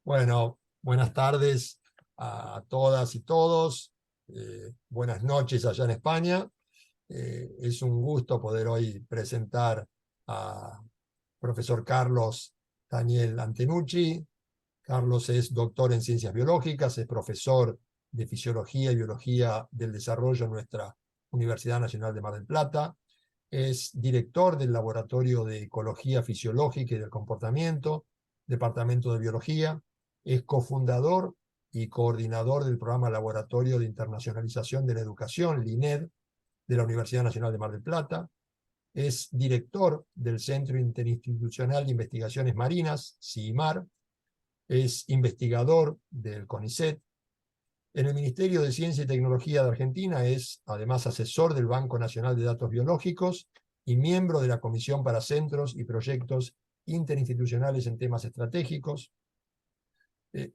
Bueno, buenas tardes a todas y todos. Buenas noches allá en España. Es un gusto poder hoy presentar a profesor Carlos Daniel Antenucci. Carlos es doctor en ciencias biológicas, es profesor de fisiología y biología del desarrollo en nuestra Universidad Nacional de Mar del Plata. Es director del Laboratorio de Ecología Fisiológica y del Comportamiento, Departamento de Biología. Es cofundador y coordinador del programa Laboratorio de Internacionalización de la Educación, LINED, de la Universidad Nacional de Mar del Plata. Es director del Centro Interinstitucional de Investigaciones Marinas, CIMAR. Es investigador del CONICET. En el Ministerio de Ciencia y Tecnología de Argentina es, además, asesor del Banco Nacional de Datos Biológicos y miembro de la Comisión para Centros y Proyectos Interinstitucionales en Temas Estratégicos.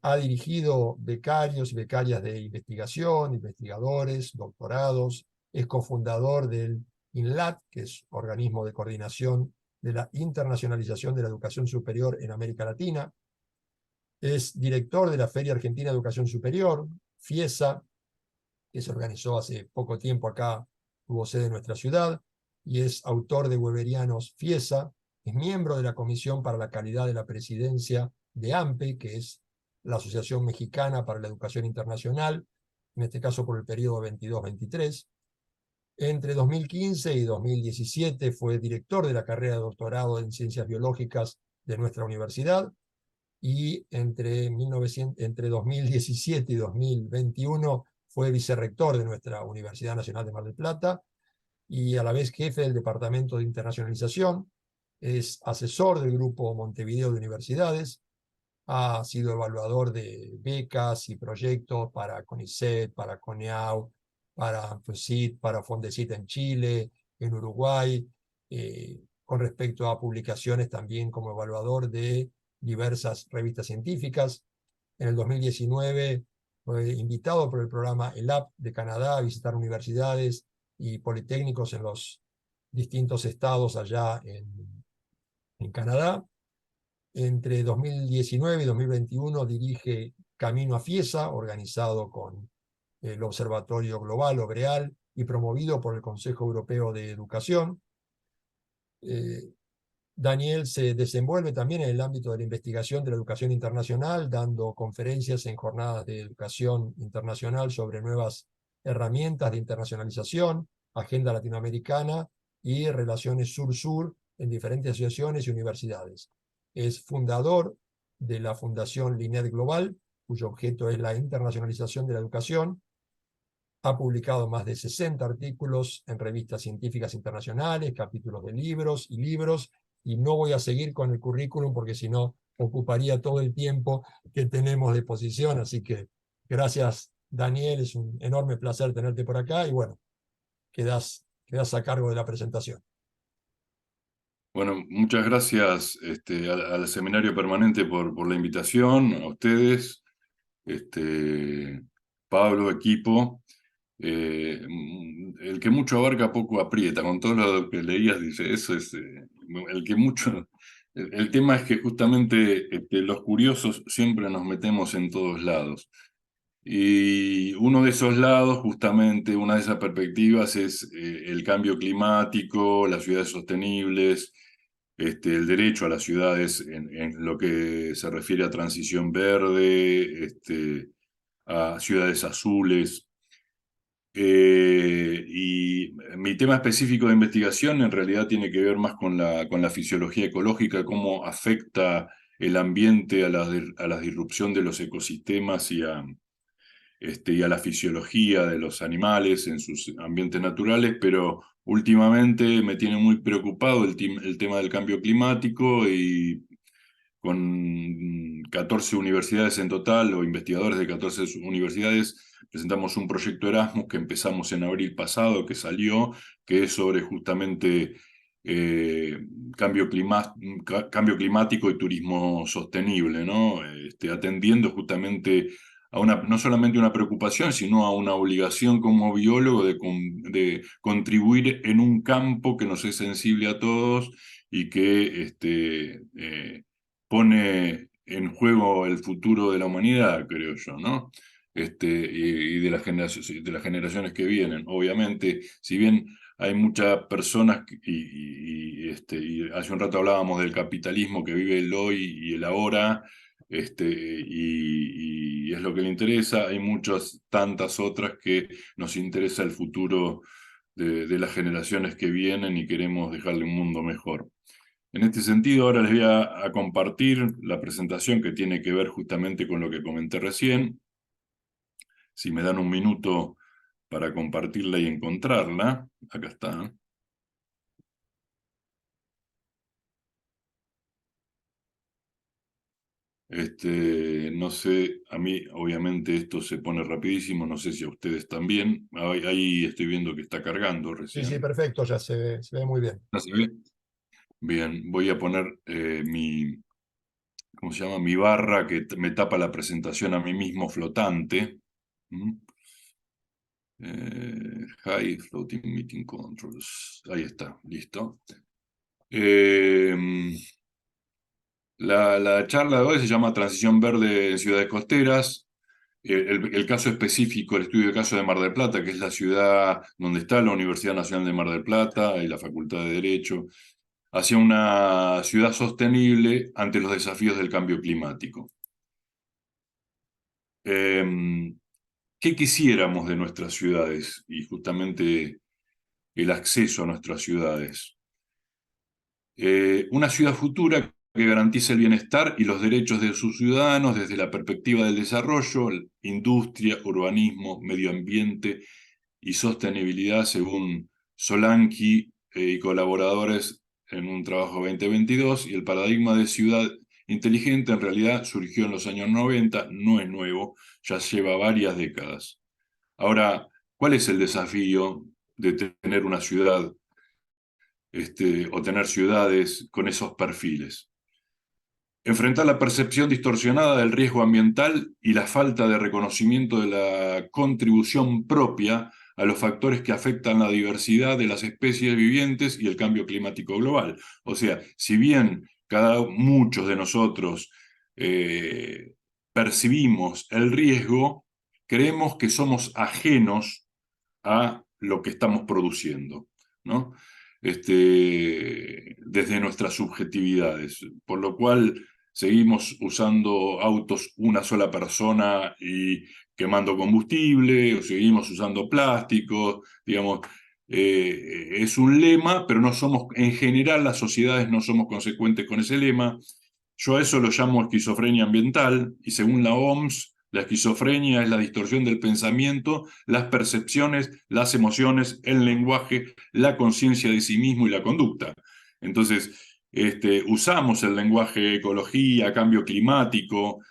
Ha dirigido becarios y becarias de investigación, investigadores, doctorados. Es cofundador del INLAT, que es organismo de coordinación de la internacionalización de la educación superior en América Latina. Es director de la Feria Argentina de Educación Superior, FIESA, que se organizó hace poco tiempo acá, tuvo sede en nuestra ciudad, y es autor de Weberianos FIESA. Es miembro de la Comisión para la Calidad de la Presidencia de AMPE, que es la Asociación Mexicana para la Educación Internacional, en este caso por el periodo 22-23. Entre 2015 y 2017 fue director de la carrera de doctorado en Ciencias Biológicas de nuestra universidad, y entre 2017 y 2021 fue vicerrector de nuestra Universidad Nacional de Mar del Plata y a la vez jefe del Departamento de Internacionalización. Es asesor del Grupo Montevideo de Universidades, ha sido evaluador de becas y proyectos para CONICET, para CONEAU, para FUSIT, para Fondesit en Chile, en Uruguay, con respecto a publicaciones también como evaluador de diversas revistas científicas. En el 2019 fue invitado por el programa ELAP de Canadá a visitar universidades y politécnicos en los distintos estados allá en Canadá. Entre 2019 y 2021 dirige Camino a Fiesa, organizado con el Observatorio Global, OBREAL, y promovido por el Consejo Europeo de Educación. Daniel se desenvuelve también en el ámbito de la investigación de la educación internacional, dando conferencias en jornadas de educación internacional sobre nuevas herramientas de internacionalización, agenda latinoamericana y relaciones sur-sur en diferentes asociaciones y universidades. Es fundador de la Fundación LINED Global, cuyo objeto es la internacionalización de la educación. Ha publicado más de 60 artículos en revistas científicas internacionales, capítulos de libros, y no voy a seguir con el currículum porque si no ocuparía todo el tiempo que tenemos de exposición. Así que gracias, Daniel, es un enorme placer tenerte por acá y bueno, quedas a cargo de la presentación. Bueno, muchas gracias al Seminario Permanente por la invitación, a ustedes, Pablo, equipo. El que mucho abarca poco aprieta, con todo lo que leías, dice, eso es, el que mucho... El tema es que justamente los curiosos siempre nos metemos en todos lados. Y uno de esos lados, justamente, una de esas perspectivas es el cambio climático, las ciudades sostenibles, el derecho a las ciudades en lo que se refiere a transición verde, a ciudades azules. Y mi tema específico de investigación en realidad tiene que ver más con la fisiología ecológica, cómo afecta el ambiente a la disrupción de los ecosistemas y a la fisiología de los animales en sus ambientes naturales, pero últimamente me tiene muy preocupado el tema del cambio climático y con 14 universidades en total, o investigadores de 14 universidades, presentamos un proyecto Erasmus que empezamos en abril pasado, que salió, que es sobre justamente eh, cambio climático y turismo sostenible, ¿no? Atendiendo justamente a no solamente una preocupación, sino a una obligación como biólogo de contribuir en un campo que nos es sensible a todos y que pone en juego el futuro de la humanidad, creo yo, ¿no? Y de las generaciones que vienen. Obviamente, si bien hay muchas personas, y hace un rato hablábamos del capitalismo que vive el hoy y el ahora, y es lo que le interesa, hay muchas, tantas otras que nos interesa el futuro de las generaciones que vienen y queremos dejarle un mundo mejor. En este sentido, ahora les voy a compartir la presentación que tiene que ver justamente con lo que comenté recién. Si me dan un minuto para compartirla y encontrarla, acá está. No sé, a mí obviamente esto se pone rapidísimo, no sé si a ustedes también. Ahí estoy viendo que está cargando Sí, sí, recién. perfecto, ya se ve muy bien. ¿Ya se ve? Bien, voy a poner ¿cómo se llama? Mi barra que me tapa la presentación a mí mismo flotante. ¿Mm? High Floating Meeting Controls. Ahí está, listo. Eh, la charla de hoy se llama Transición Verde en Ciudades Costeras. El caso específico, el estudio de caso de Mar del Plata, que es la ciudad donde está la Universidad Nacional de Mar del Plata y la Facultad de Derecho, hacia una ciudad sostenible ante los desafíos del cambio climático. ¿Qué quisiéramos de nuestras ciudades? Y justamente el acceso a nuestras ciudades. Una ciudad futura que garantice el bienestar y los derechos de sus ciudadanos desde la perspectiva del desarrollo, industria, urbanismo, medio ambiente y sostenibilidad, según Solanki y colaboradores en un trabajo 2022. Y el paradigma de ciudad inteligente en realidad surgió en los años 90, no es nuevo, ya lleva varias décadas. Ahora, ¿cuál es el desafío de tener una ciudad o tener ciudades con esos perfiles? Enfrentar la percepción distorsionada del riesgo ambiental y la falta de reconocimiento de la contribución propia a los factores que afectan la diversidad de las especies vivientes y el cambio climático global. O sea, si bien muchos de nosotros percibimos el riesgo, creemos que somos ajenos a lo que estamos produciendo, ¿no? Desde nuestras subjetividades, por lo cual seguimos usando autos una sola persona y quemando combustible, o seguimos usando plásticos, digamos, es un lema, pero no somos, en general las sociedades no somos consecuentes con ese lema. Yo a eso lo llamo esquizofrenia ambiental, y según la OMS, la esquizofrenia es la distorsión del pensamiento, las percepciones, las emociones, el lenguaje, la conciencia de sí mismo y la conducta. Entonces, usamos el lenguaje ecología, cambio climático,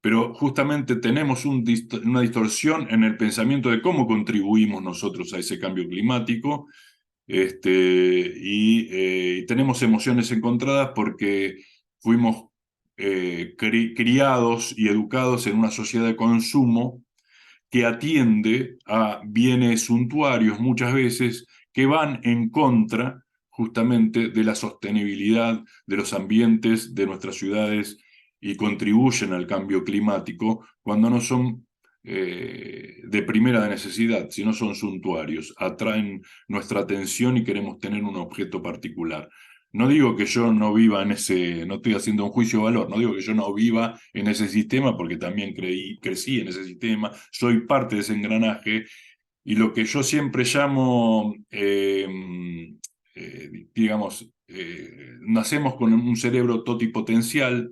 pero justamente tenemos una distorsión en el pensamiento de cómo contribuimos nosotros a ese cambio climático, y tenemos emociones encontradas porque fuimos criados y educados en una sociedad de consumo que atiende a bienes suntuarios muchas veces que van en contra justamente de la sostenibilidad de los ambientes de nuestras ciudades y contribuyen al cambio climático cuando no son de primera necesidad, sino son suntuarios, atraen nuestra atención y queremos tener un objeto particular. No digo que yo no viva en ese, no estoy haciendo un juicio de valor, no digo que yo no viva en ese sistema porque también crecí en ese sistema, soy parte de ese engranaje, y lo que yo siempre llamo, digamos, nacemos con un cerebro totipotencial,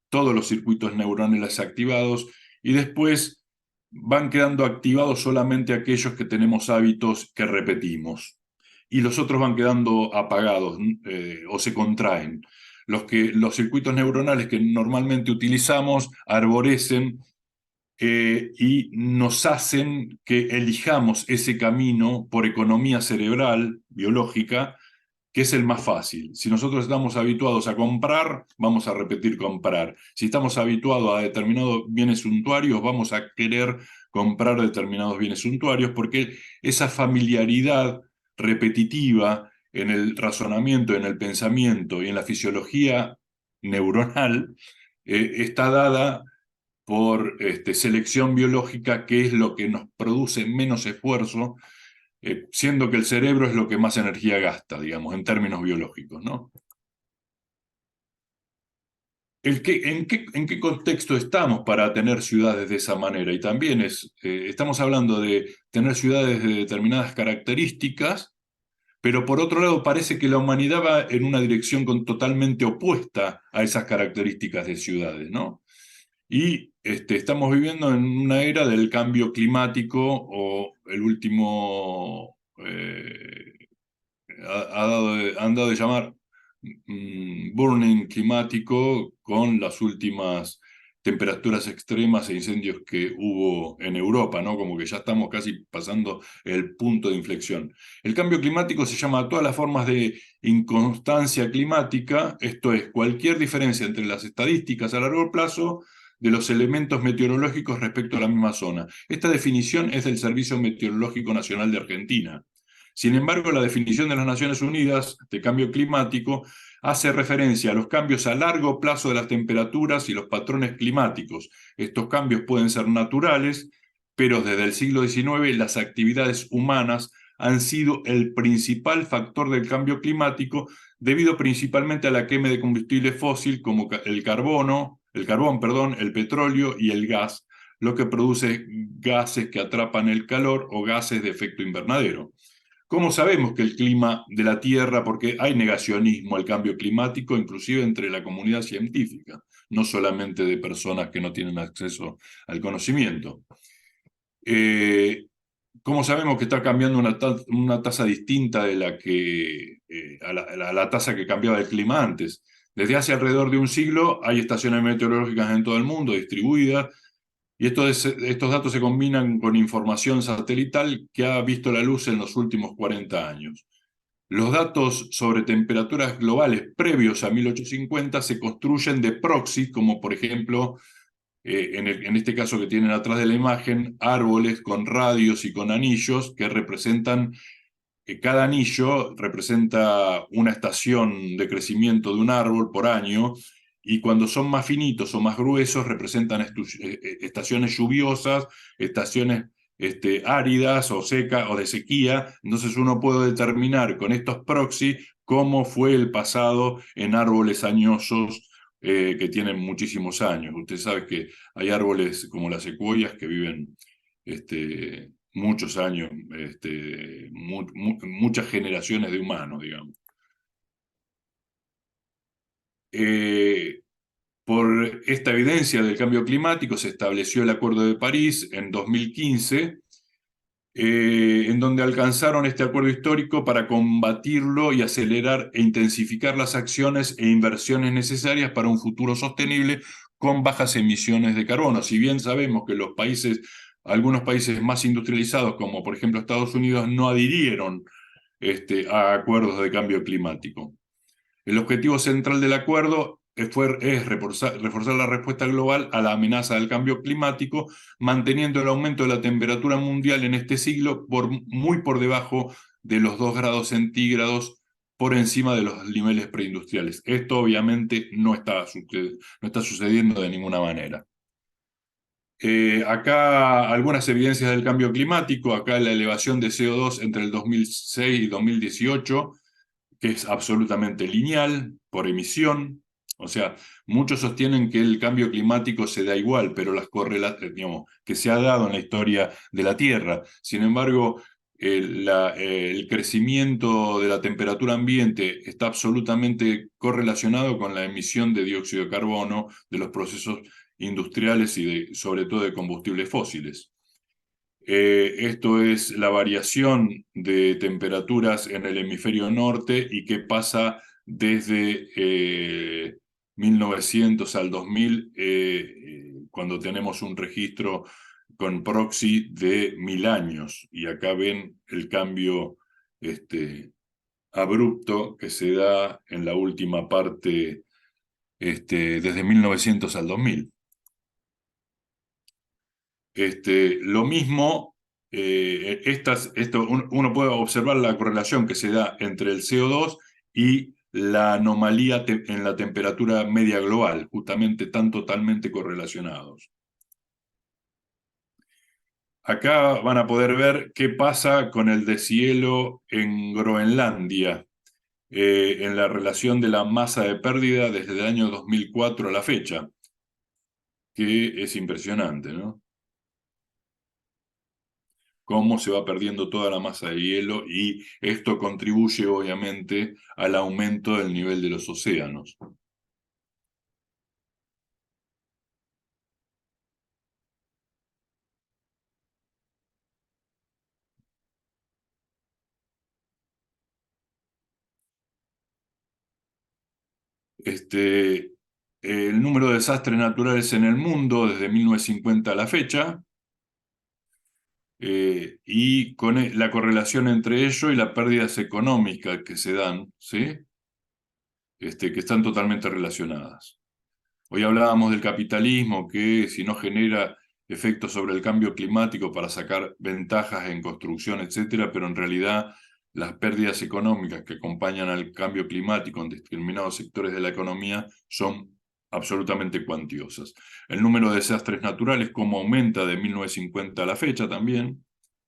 todos los circuitos neuronales activados, y después van quedando activados solamente aquellos que tenemos hábitos que repetimos y los otros van quedando apagados o se contraen. Los circuitos neuronales que normalmente utilizamos arborecen y nos hacen que elijamos ese camino por economía cerebral, biológica, que es el más fácil. Si nosotros estamos habituados a comprar, vamos a repetir comprar. Si estamos habituados a determinados bienes suntuarios, vamos a querer comprar determinados bienes suntuarios porque esa familiaridad repetitiva en el razonamiento, en el pensamiento y en la fisiología neuronal está dada por selección biológica, que es lo que nos produce menos esfuerzo, siendo que el cerebro es lo que más energía gasta, digamos, en términos biológicos, ¿no? ¿En qué contexto estamos para tener ciudades de esa manera? Y también estamos hablando de tener ciudades de determinadas características, pero por otro lado parece que la humanidad va en una dirección totalmente opuesta a esas características de ciudades, ¿no? Y estamos viviendo en una era del cambio climático, o el último han dado de llamar burning climático, con las últimas temperaturas extremas e incendios que hubo en Europa, ¿no? Como que ya estamos casi pasando el punto de inflexión. El cambio climático se llama a todas las formas de inconstancia climática, esto es, cualquier diferencia entre las estadísticas a largo plazo de los elementos meteorológicos respecto a la misma zona. Esta definición es del Servicio Meteorológico Nacional de Argentina. Sin embargo, la definición de las Naciones Unidas de cambio climático hace referencia a los cambios a largo plazo de las temperaturas y los patrones climáticos. Estos cambios pueden ser naturales, pero desde el siglo XIX las actividades humanas han sido el principal factor del cambio climático, debido principalmente a la quema de combustible fósil como el carbón, el petróleo y el gas, lo que produce gases que atrapan el calor o gases de efecto invernadero. ¿Cómo sabemos que el clima de la Tierra? Porque hay negacionismo al cambio climático, inclusive entre la comunidad científica, no solamente de personas que no tienen acceso al conocimiento. ¿Cómo sabemos que está cambiando una tasa distinta de la que, a la tasa que cambiaba el clima antes? Desde hace alrededor de un siglo hay estaciones meteorológicas en todo el mundo distribuidas, y estos datos se combinan con información satelital que ha visto la luz en los últimos 40 años. Los datos sobre temperaturas globales previos a 1850 se construyen de proxy, como por ejemplo, en este caso que tienen atrás de la imagen, árboles con radios y con anillos que representan, cada anillo representa una estación de crecimiento de un árbol por año, y cuando son más finitos o más gruesos representan estaciones lluviosas, estaciones áridas o secas o de sequía. Entonces uno puede determinar con estos proxy cómo fue el pasado en árboles añosos que tienen muchísimos años. Usted sabe que hay árboles como las secuoyas que viven muchos años, muchas generaciones de humanos, digamos. Por esta evidencia del cambio climático se estableció el Acuerdo de París en 2015, en donde alcanzaron este acuerdo histórico para combatirlo y acelerar e intensificar las acciones e inversiones necesarias para un futuro sostenible con bajas emisiones de carbono. Si bien sabemos que algunos países más industrializados, como por ejemplo Estados Unidos, no adhirieron a acuerdos de cambio climático. El objetivo central del acuerdo es reforzar la respuesta global a la amenaza del cambio climático, manteniendo el aumento de la temperatura mundial en este siglo muy por debajo de los 2 grados centígrados, por encima de los niveles preindustriales. Esto obviamente no está sucediendo de ninguna manera. Acá algunas evidencias del cambio climático. Acá la elevación de CO2 entre el 2006 y 2018, que es absolutamente lineal por emisión. O sea, muchos sostienen que el cambio climático se da igual, pero digamos, que se ha dado en la historia de la Tierra. Sin embargo, el crecimiento de la temperatura ambiente está absolutamente correlacionado con la emisión de dióxido de carbono de los procesos industriales y sobre todo de combustibles fósiles. Esto es la variación de temperaturas en el hemisferio norte y que pasa desde 1900 al 2000, cuando tenemos un registro con proxy de 1000 años. Y acá ven el cambio abrupto que se da en la última parte, desde 1900 al 2000. Lo mismo, uno puede observar la correlación que se da entre el CO2 y la anomalía en la temperatura media global, justamente están totalmente correlacionados. Acá van a poder ver qué pasa con el deshielo en Groenlandia, en la relación de la masa de pérdida desde el año 2004 a la fecha, que es impresionante, ¿no? Cómo se va perdiendo toda la masa de hielo y esto contribuye obviamente al aumento del nivel de los océanos. El número de desastres naturales en el mundo desde 1950 a la fecha, y con la correlación entre ello y las pérdidas económicas que se dan, ¿sí? Que están totalmente relacionadas. Hoy hablábamos del capitalismo, que si no genera efectos sobre el cambio climático para sacar ventajas en construcción, etcétera, pero en realidad las pérdidas económicas que acompañan al cambio climático en determinados sectores de la economía son absolutamente cuantiosas. El número de desastres naturales, como aumenta de 1950 a la fecha también,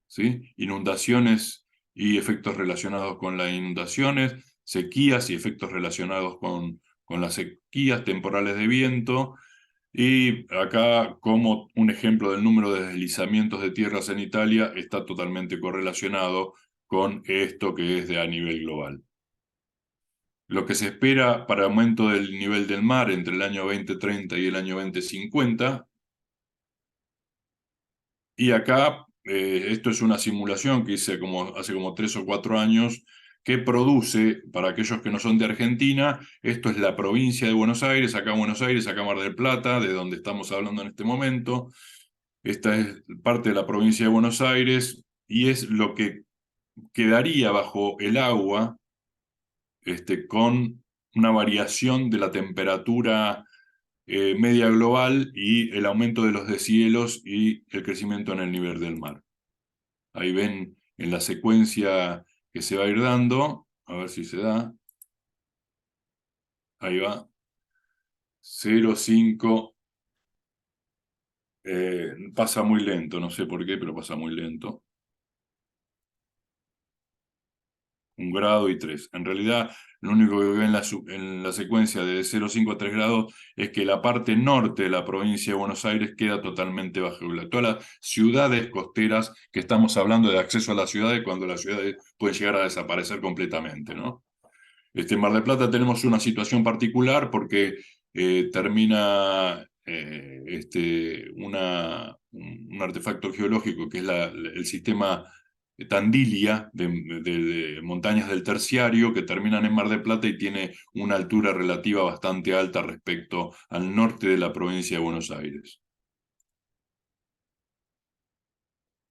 ¿sí? Inundaciones y efectos relacionados con las inundaciones, sequías y efectos relacionados con las sequías temporales de viento, y acá como un ejemplo del número de deslizamientos de tierras en Italia está totalmente correlacionado con esto que es de a nivel global. Lo que se espera para aumento del nivel del mar entre el año 2030 y el año 2050, y acá esto es una simulación que hice hace como 3 o 4 años, que produce, para aquellos que no son de Argentina, esto es la provincia de Buenos Aires, acá Mar del Plata, de donde estamos hablando en este momento. Esta es parte de la provincia de Buenos Aires y es lo que quedaría bajo el agua, con una variación de la temperatura media global y el aumento de los deshielos y el crecimiento en el nivel del mar. Ahí ven en la secuencia que se va a ir dando, a ver si se da. Ahí va. 0, 5. Pasa muy lento, no sé por qué, pero pasa muy lento. 1 grado y 3. En realidad, lo único que ve en la secuencia de 0,5 a 3 grados es que la parte norte de la provincia de Buenos Aires queda totalmente bajo el agua. Todas las ciudades costeras que estamos hablando de acceso a las ciudades, cuando las ciudades pueden llegar a desaparecer completamente, ¿no? En Mar del Plata tenemos una situación particular porque termina un artefacto geológico que es el sistema Tandilia de montañas del Terciario que terminan en Mar del Plata y tiene una altura relativa bastante alta respecto al norte de la provincia de Buenos Aires.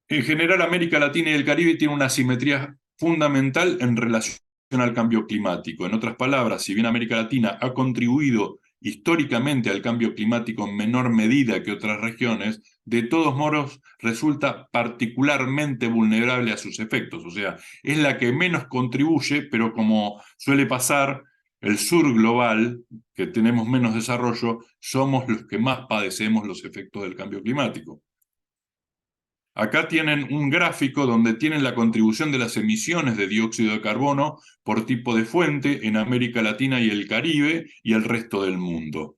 En general, América Latina y el Caribe tienen una asimetría fundamental en relación al cambio climático. En otras palabras, si bien América Latina ha contribuido históricamente al cambio climático en menor medida que otras regiones, de todos modos resulta particularmente vulnerable a sus efectos. O sea, es la que menos contribuye, pero como suele pasar, el sur global, que tenemos menos desarrollo, somos los que más padecemos los efectos del cambio climático. Acá tienen un gráfico donde tienen la contribución de las emisiones de dióxido de carbono por tipo de fuente en América Latina y el Caribe y el resto del mundo.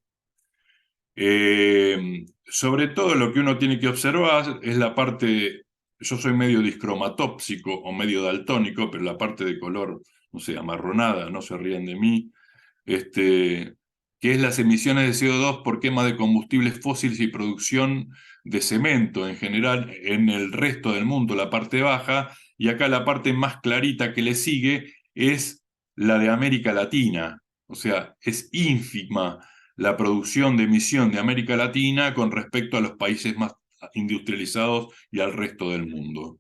Sobre todo lo que uno tiene que observar es la parte, yo soy medio discromatópsico o medio daltónico, pero la parte de color, no sé, amarronada, no se rían de mí, que es las emisiones de CO2 por quema de combustibles fósiles y producción de cemento en general en el resto del mundo, la parte baja, y acá la parte más clarita que le sigue es la de América Latina. O sea, es ínfima la producción de emisión de América Latina con respecto a los países más industrializados y al resto del mundo.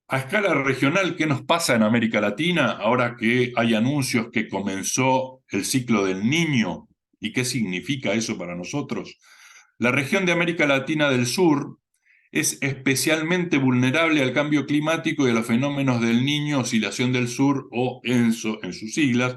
A escala regional, ¿qué nos pasa en América Latina ahora que hay anuncios que comenzó el ciclo del Niño? ¿Y qué significa eso para nosotros? La región de América Latina del Sur es especialmente vulnerable al cambio climático y a los fenómenos del Niño, Oscilación del Sur o ENSO en sus siglas,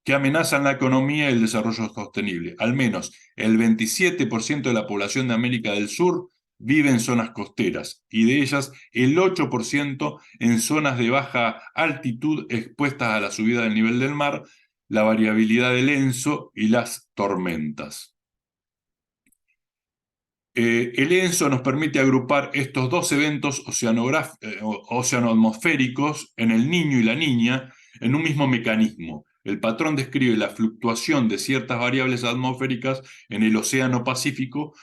que amenazan la economía y el desarrollo sostenible. Al menos el 27% de la población de América del Sur vive en zonas costeras y de ellas el 8% en zonas de baja altitud expuestas a la subida del nivel del mar, la variabilidad del ENSO y las tormentas. El ENSO nos permite agrupar estos dos eventos oceanoatmosféricos en el niño y la niña en un mismo mecanismo. El patrón describe la fluctuación de ciertas variables atmosféricas en el Océano Pacífico,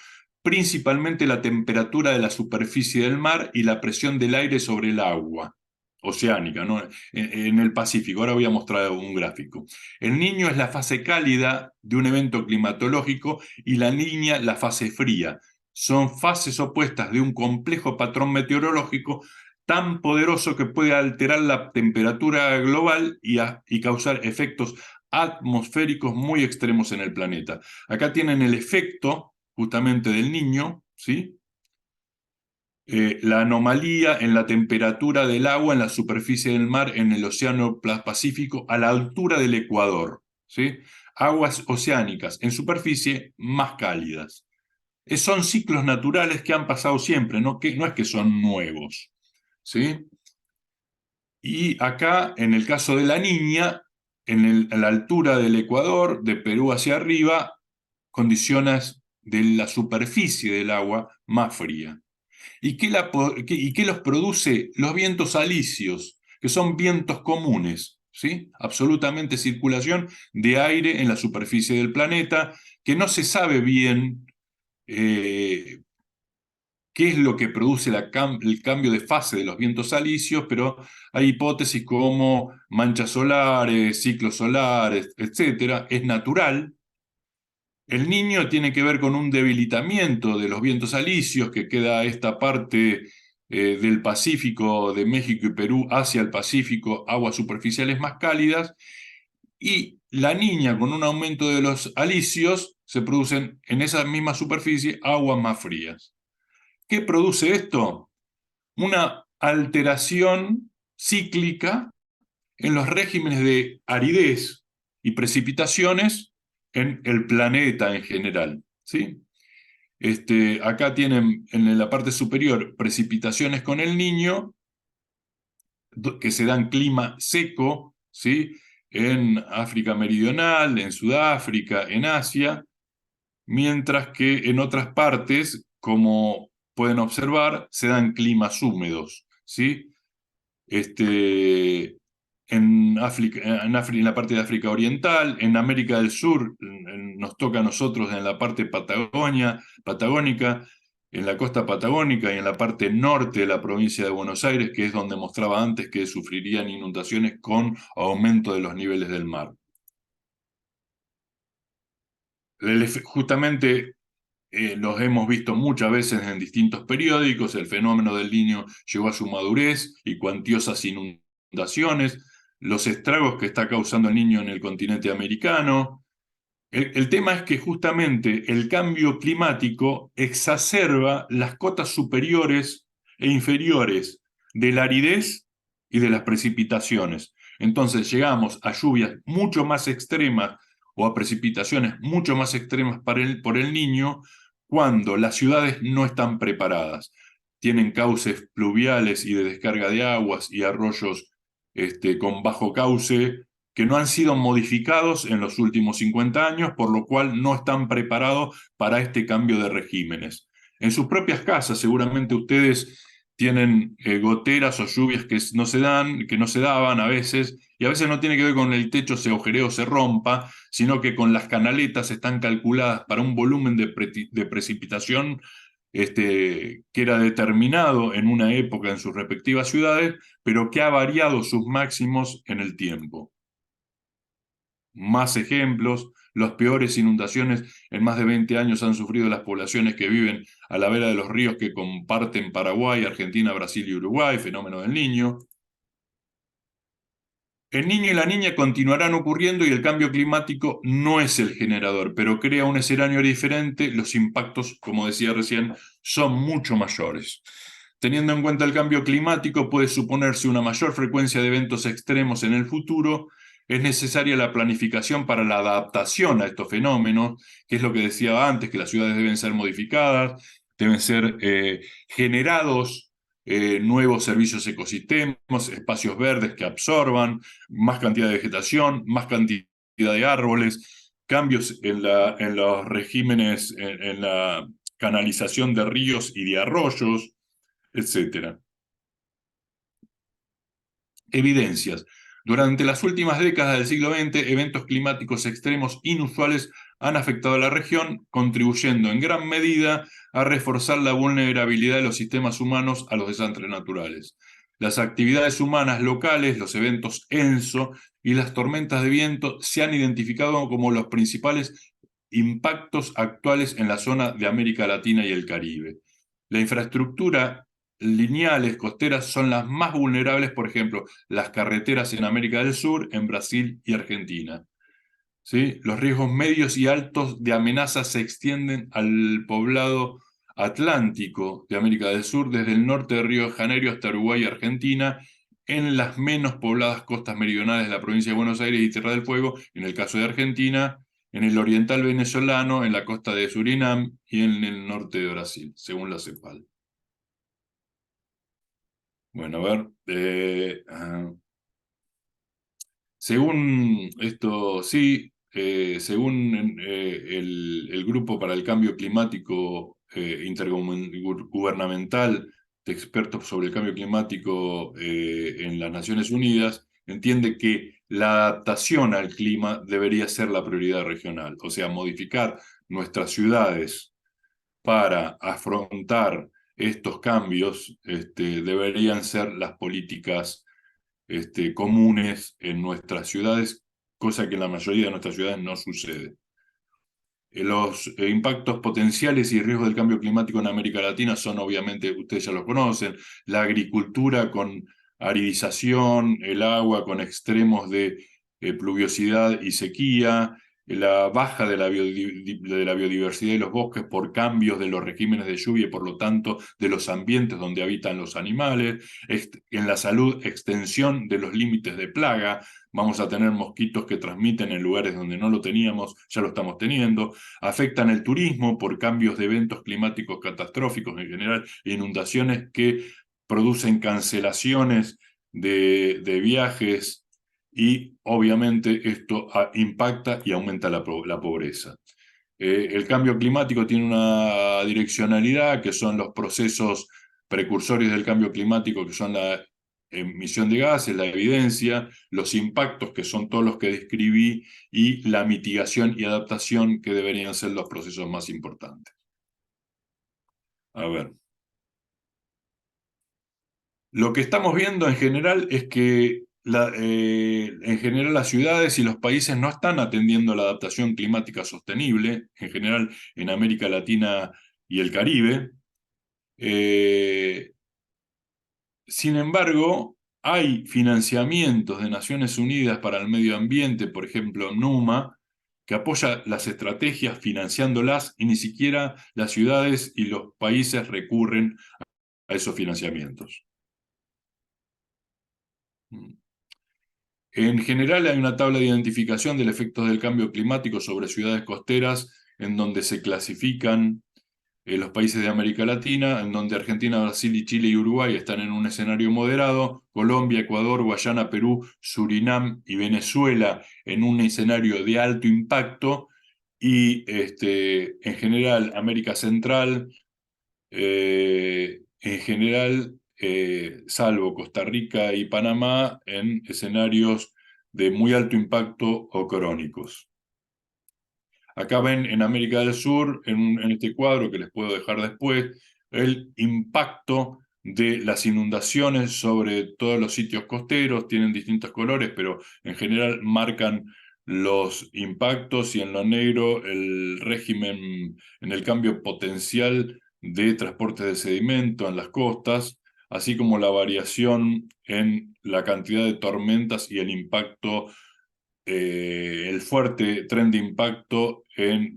principalmente la temperatura de la superficie del mar y la presión del aire sobre el agua oceánica, ¿no? En el Pacífico. Ahora voy a mostrar un gráfico. El niño es la fase cálida de un evento climatológico y la niña la fase fría. Son fases opuestas de un complejo patrón meteorológico tan poderoso que puede alterar la temperatura global y causar efectos atmosféricos muy extremos en el planeta. Acá tienen el efecto justamente del Niño, ¿sí? La anomalía en la temperatura del agua en la superficie del mar en el Océano Pacífico a la altura del Ecuador, ¿sí? Aguas oceánicas en superficie más cálidas. Son ciclos naturales que han pasado siempre, no es que son nuevos, ¿sí? Y acá, en el caso de la Niña, en la altura del Ecuador, de Perú hacia arriba, condiciones de la superficie del agua más fría. ¿Y qué los produce? Los vientos alisios, que son vientos comunes, ¿sí? Absolutamente circulación de aire en la superficie del planeta, que no se sabe bien qué es lo que produce el cambio de fase de los vientos alisios, pero hay hipótesis como manchas solares, ciclos solares, etc. Es natural. El Niño tiene que ver con un debilitamiento de los vientos alisios que queda esta parte del Pacífico, de México y Perú, hacia el Pacífico, aguas superficiales más cálidas, y la Niña, con un aumento de los alisios, se producen en esa misma superficie aguas más frías. ¿Qué produce esto? Una alteración cíclica en los regímenes de aridez y precipitaciones en el planeta en general, ¿sí? Acá tienen en la parte superior precipitaciones con el Niño, que se dan clima seco, ¿sí? En África Meridional, en Sudáfrica, en Asia, mientras que en otras partes, como pueden observar, se dan climas húmedos, ¿sí? En la parte de África Oriental, en América del Sur, nos toca a nosotros en la parte patagónica, en la costa patagónica y en la parte norte de la provincia de Buenos Aires, que es donde mostraba antes que sufrirían inundaciones con aumento de los niveles del mar. Justamente los hemos visto muchas veces en distintos periódicos. El fenómeno del Niño llegó a su madurez y cuantiosas inundaciones, los estragos que está causando el Niño en el continente americano. El tema es que justamente el cambio climático exacerba las cotas superiores e inferiores de la aridez y de las precipitaciones. Entonces llegamos a lluvias mucho más extremas o a precipitaciones mucho más extremas por el Niño cuando las ciudades no están preparadas. Tienen cauces pluviales y de descarga de aguas y arroyos con bajo cauce que no han sido modificados en los últimos 50 años, por lo cual no están preparados para este cambio de regímenes. En sus propias casas, seguramente ustedes tienen goteras o lluvias que no se dan, que no se daban a veces, y a veces no tiene que ver con el techo se agujeree o se rompa, sino que con las canaletas están calculadas para un volumen de precipitación que era determinado en una época en sus respectivas ciudades, pero que ha variado sus máximos en el tiempo. Más ejemplos: las peores inundaciones en más de 20 años han sufrido las poblaciones que viven a la vera de los ríos que comparten Paraguay, Argentina, Brasil y Uruguay, fenómeno del Niño. El niño y la niña continuarán ocurriendo y el cambio climático no es el generador, pero crea un escenario diferente. Los impactos, como decía recién, son mucho mayores. Teniendo en cuenta el cambio climático, puede suponerse una mayor frecuencia de eventos extremos en el futuro. Es necesaria la planificación para la adaptación a estos fenómenos, que es lo que decía antes, que las ciudades deben ser modificadas, deben ser generados nuevos servicios ecosistemas, espacios verdes que absorban, más cantidad de vegetación, más cantidad de árboles, cambios en los regímenes, en la canalización de ríos y de arroyos, etc. Evidencias. Durante las últimas décadas del siglo XX, eventos climáticos extremos inusuales han afectado a la región, contribuyendo en gran medida a reforzar la vulnerabilidad de los sistemas humanos a los desastres naturales. Las actividades humanas locales, los eventos ENSO y las tormentas de viento se han identificado como los principales impactos actuales en la zona de América Latina y el Caribe. La infraestructura lineales costeras son las más vulnerables, por ejemplo, las carreteras en América del Sur, en Brasil y Argentina. ¿Sí? Los riesgos medios y altos de amenazas se extienden al poblado atlántico de América del Sur, desde el norte de Río de Janeiro hasta Uruguay y Argentina, en las menos pobladas costas meridionales de la provincia de Buenos Aires y Tierra del Fuego, en el caso de Argentina, en el oriental venezolano, en la costa de Surinam y en el norte de Brasil, según la CEPAL. Bueno, a ver, según esto, sí, según el Grupo para el Cambio Climático Intergubernamental de expertos sobre el cambio climático en las Naciones Unidas, entiende que la adaptación al clima debería ser la prioridad regional, o sea, modificar nuestras ciudades para afrontar estos cambios deberían ser las políticas comunes en nuestras ciudades, cosa que en la mayoría de nuestras ciudades no sucede. Los impactos potenciales y riesgos del cambio climático en América Latina son, obviamente, ustedes ya los conocen, la agricultura con aridización, el agua con extremos de pluviosidad y sequía, la baja de la biodiversidad de los bosques por cambios de los regímenes de lluvia y por lo tanto de los ambientes donde habitan los animales, en la salud, extensión de los límites de plaga. Vamos a tener mosquitos que transmiten en lugares donde no lo teníamos, ya lo estamos teniendo. Afectan el turismo por cambios de eventos climáticos catastróficos en general, inundaciones que producen cancelaciones de viajes y obviamente esto impacta y aumenta la pobreza. El cambio climático tiene una direccionalidad que son los procesos precursores del cambio climático, que son la emisión de gases, la evidencia, los impactos, que son todos los que describí, y la mitigación y adaptación, que deberían ser los procesos más importantes. A ver. Lo que estamos viendo en general es que en general las ciudades y los países no están atendiendo la adaptación climática sostenible, en general en América Latina y el Caribe. Sin embargo, hay financiamientos de Naciones Unidas para el medio ambiente, por ejemplo, NUMA, que apoya las estrategias financiándolas y ni siquiera las ciudades y los países recurren a esos financiamientos. En general hay una tabla de identificación del efecto del cambio climático sobre ciudades costeras en donde se clasifican los países de América Latina, en donde Argentina, Brasil, Chile y Uruguay están en un escenario moderado, Colombia, Ecuador, Guayana, Perú, Surinam y Venezuela en un escenario de alto impacto, y en general América Central, en general, salvo Costa Rica y Panamá, en escenarios de muy alto impacto o crónicos. Acá ven en América del Sur, en este cuadro que les puedo dejar después, el impacto de las inundaciones sobre todos los sitios costeros. Tienen distintos colores, pero en general marcan los impactos, y en lo negro el régimen en el cambio potencial de transporte de sedimento en las costas. así como la variación en la cantidad de tormentas y el impacto, el fuerte tren de impacto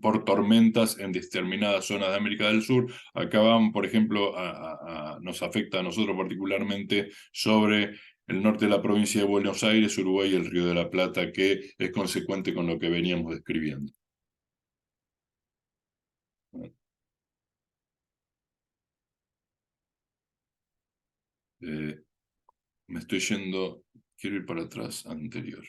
por tormentas en determinadas zonas de América del Sur. Acá van, por ejemplo, nos afecta a nosotros particularmente sobre el norte de la provincia de Buenos Aires, Uruguay y el Río de la Plata, que es consecuente con lo que veníamos describiendo. Me estoy yendo, quiero ir para atrás, anterior.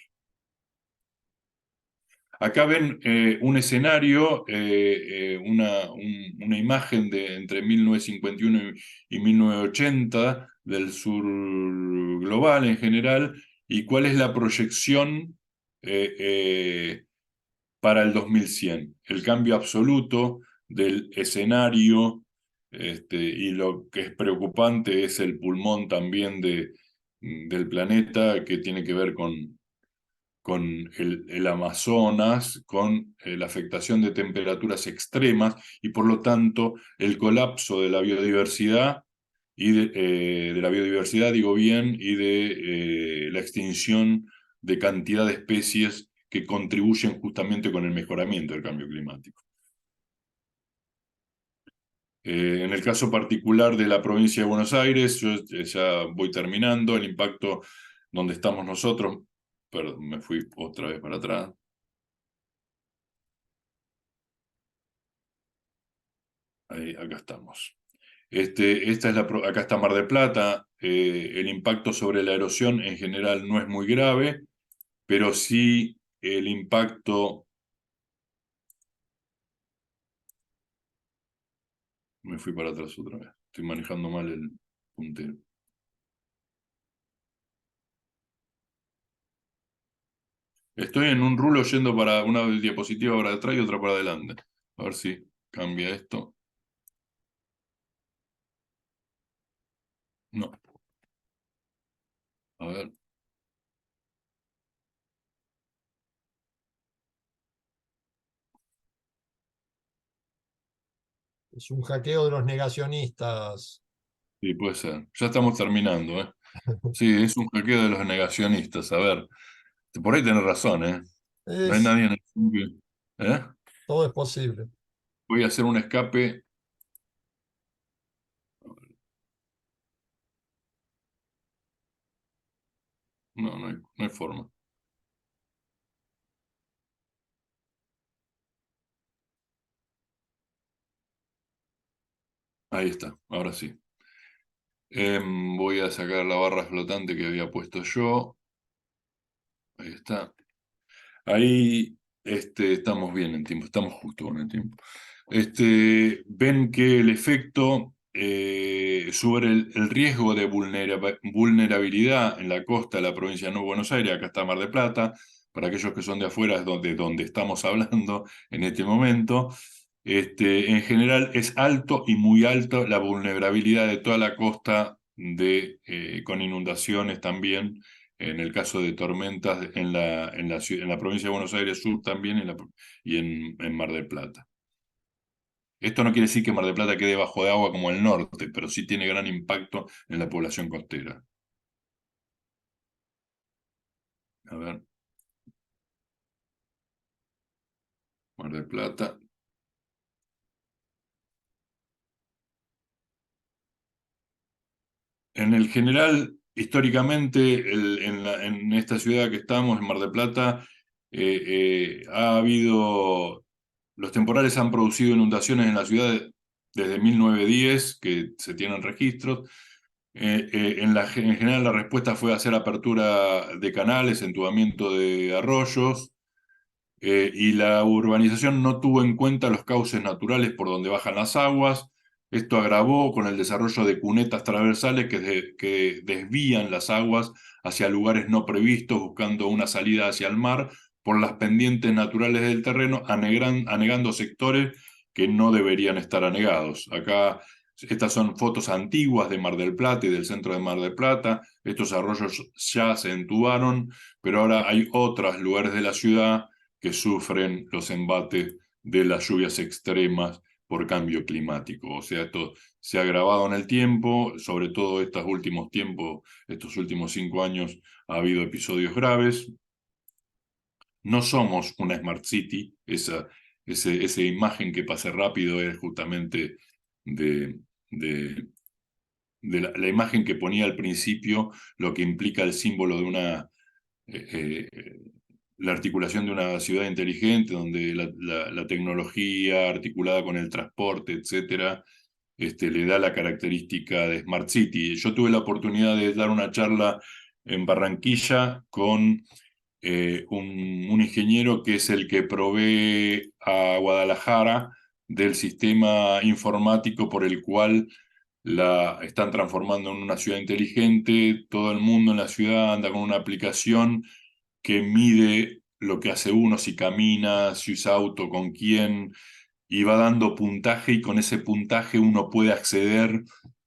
Acá ven un escenario, una imagen de entre 1951 y 1980 del sur global en general, y cuál es la proyección para el 2100. El cambio absoluto del escenario, y lo que es preocupante es el pulmón también del planeta, que tiene que ver con el Amazonas, con la afectación de temperaturas extremas y por lo tanto el colapso de la biodiversidad y de la biodiversidad, digo bien, y de la extinción de cantidad de especies que contribuyen justamente con el mejoramiento del cambio climático. En el caso particular de la provincia de Buenos Aires, yo ya voy terminando, el impacto donde estamos nosotros, perdón, me fui otra vez para atrás. Ahí, acá estamos. Acá está Mar del Plata. El impacto sobre la erosión en general no es muy grave, pero sí el impacto... Me fui para atrás otra vez. Estoy manejando mal el puntero. Estoy en un rulo yendo para una diapositiva para atrás y otra para adelante. A ver si cambia esto. No. A ver. Es un hackeo de los negacionistas. Sí, puede ser. Ya estamos terminando, ¿eh? Sí, es un hackeo de los negacionistas. A ver. Por ahí tenés razón, ¿eh? No hay Es, nadie en el mundo ¿eh? todo es posible. Voy a hacer un escape. No, no hay forma. Ahí está, ahora sí. Voy a sacar la barra flotante que había puesto yo. Ahí está. Ahí estamos bien en tiempo, estamos justo con el tiempo. Ven que el efecto sobre el riesgo de vulnerabilidad en la costa de la provincia de Nuevo Buenos Aires, acá está Mar del Plata, para aquellos que son de afuera, es donde estamos hablando en este momento. En general es alto y muy alto la vulnerabilidad de toda la costa con inundaciones también, en el caso de tormentas en la provincia de Buenos Aires Sur también y en Mar del Plata. Esto no quiere decir que Mar del Plata quede bajo de agua como el norte, pero sí tiene gran impacto en la población costera. A ver, Mar del Plata. En el general, históricamente, en esta ciudad que estamos, en Mar del Plata, ha habido, los temporales han producido inundaciones en la ciudad desde 1910, que se tienen registros. En general, la respuesta fue hacer apertura de canales, entubamiento de arroyos, y la urbanización no tuvo en cuenta los cauces naturales por donde bajan las aguas. Esto agravó con el desarrollo de cunetas transversales que desvían las aguas hacia lugares no previstos, buscando una salida hacia el mar por las pendientes naturales del terreno, anegando sectores que no deberían estar anegados. Acá, estas son fotos antiguas de Mar del Plata y del centro de Mar del Plata. Estos arroyos ya se entubaron, pero ahora hay otros lugares de la ciudad que sufren los embates de las lluvias extremas por cambio climático. O sea, esto se ha agravado en el tiempo, sobre todo estos últimos 5 años ha habido episodios graves. No somos una Smart City, esa imagen que pase rápido es justamente de, de, de la imagen que ponía al principio, lo que implica el símbolo de la articulación de una ciudad inteligente, donde la tecnología articulada con el transporte, etcétera, le da la característica de Smart City. Yo tuve la oportunidad de dar una charla en Barranquilla con un ingeniero que es el que provee a Guadalajara del sistema informático por el cual la están transformando en una ciudad inteligente. Todo el mundo en la ciudad anda con una aplicación que mide lo que hace uno, si camina, si usa auto, con quién, y va dando puntaje, y con ese puntaje uno puede acceder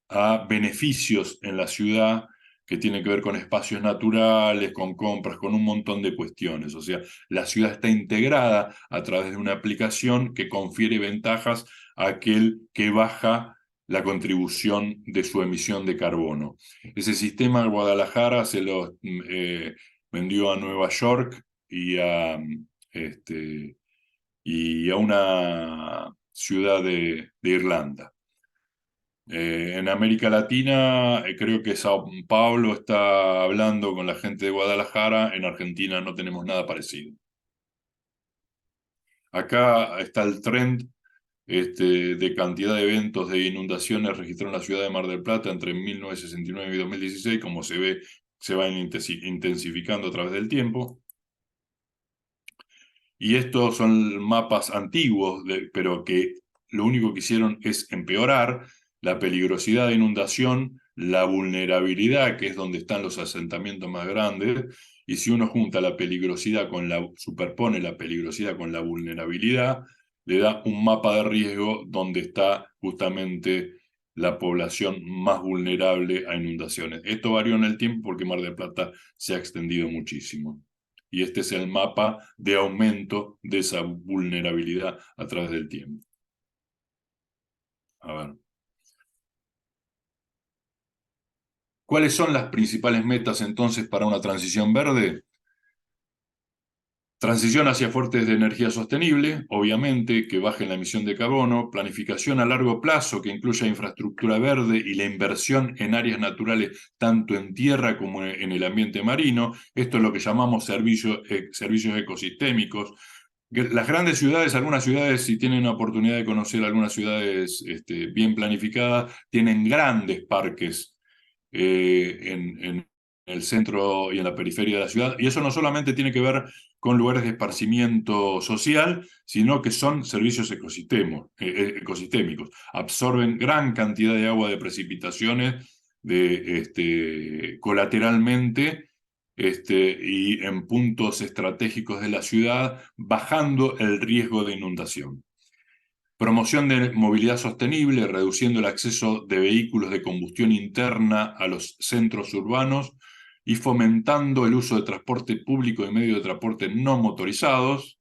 a beneficios en la ciudad que tienen que ver con espacios naturales, con compras, con un montón de cuestiones. O sea, la ciudad está integrada a través de una aplicación que confiere ventajas a aquel que baja la contribución de su emisión de carbono. Ese sistema Guadalajara se lo vendió a Nueva York este, y a una ciudad de Irlanda. En América Latina, creo que Sao Paulo está hablando con la gente de Guadalajara. En Argentina no tenemos nada parecido. Acá está el trend de cantidad de eventos de inundaciones registrados en la ciudad de Mar del Plata entre 1969 y 2016, como se ve, se van intensificando a través del tiempo. Y estos son mapas antiguos, pero que lo único que hicieron es empeorar la peligrosidad de inundación, la vulnerabilidad, que es donde están los asentamientos más grandes, y si uno junta la peligrosidad superpone la peligrosidad con la vulnerabilidad, le da un mapa de riesgo donde está justamente la población más vulnerable a inundaciones. Esto varió en el tiempo porque Mar del Plata se ha extendido muchísimo. Y este es el mapa de aumento de esa vulnerabilidad a través del tiempo. A ver. ¿Cuáles son las principales metas entonces para una transición verde? Transición hacia fuentes de energía sostenible, obviamente, que bajen la emisión de carbono, planificación a largo plazo que incluya infraestructura verde y la inversión en áreas naturales tanto en tierra como en el ambiente marino. Esto es lo que llamamos servicios ecosistémicos. Las grandes ciudades, algunas ciudades, si tienen la oportunidad de conocer algunas ciudades bien planificadas, tienen grandes parques en el centro y en la periferia de la ciudad. Y eso no solamente tiene que ver con lugares de esparcimiento social, sino que son servicios ecosistémicos. Absorben gran cantidad de agua de precipitaciones colateralmente y en puntos estratégicos de la ciudad, bajando el riesgo de inundación. Promoción de movilidad sostenible, reduciendo el acceso de vehículos de combustión interna a los centros urbanos y fomentando el uso de transporte público y medios de transporte no motorizados.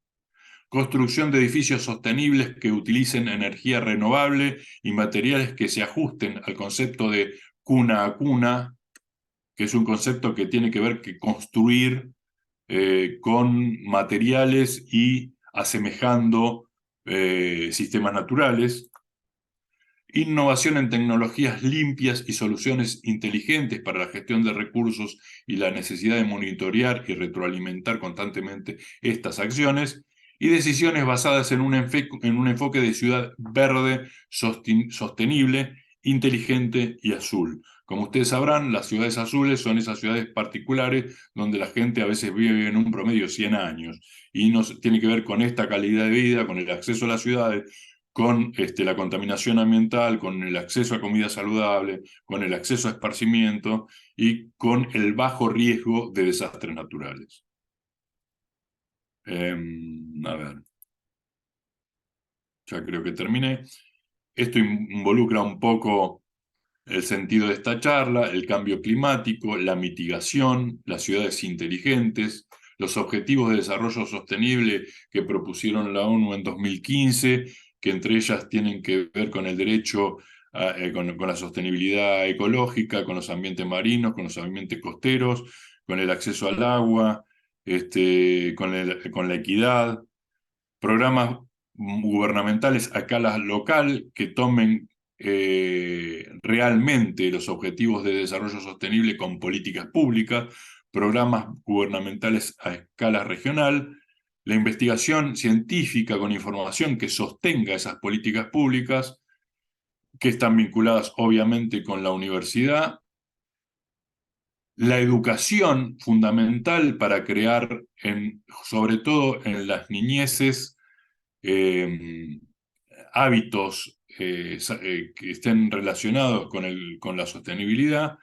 Construcción de edificios sostenibles que utilicen energía renovable y materiales que se ajusten al concepto de cuna a cuna, que es un concepto que tiene que ver que construir con materiales y asemejando sistemas naturales. Innovación en tecnologías limpias y soluciones inteligentes para la gestión de recursos y la necesidad de monitorear y retroalimentar constantemente estas acciones. Y decisiones basadas en un enfoque de ciudad verde, sostenible, inteligente y azul. Como ustedes sabrán, las ciudades azules son esas ciudades particulares donde la gente a veces vive en un promedio 100 años y tiene que ver con esta calidad de vida, con el acceso a las ciudades, con la contaminación ambiental, con el acceso a comida saludable, con el acceso a esparcimiento y con el bajo riesgo de desastres naturales. A ver, ya creo que terminé. Esto involucra un poco el sentido de esta charla, el cambio climático, la mitigación, las ciudades inteligentes, los objetivos de desarrollo sostenible que propusieron la ONU en 2015 que entre ellas tienen que ver con el derecho con la sostenibilidad ecológica, con los ambientes marinos, con los ambientes costeros, con el acceso al agua, con la equidad, programas gubernamentales a escala local que tomen realmente los objetivos de desarrollo sostenible con políticas públicas, programas gubernamentales a escala regional, la investigación científica con información que sostenga esas políticas públicas, que están vinculadas obviamente con la universidad, la educación fundamental para crear, sobre todo en las niñeces, eh, hábitos que estén relacionados con la sostenibilidad,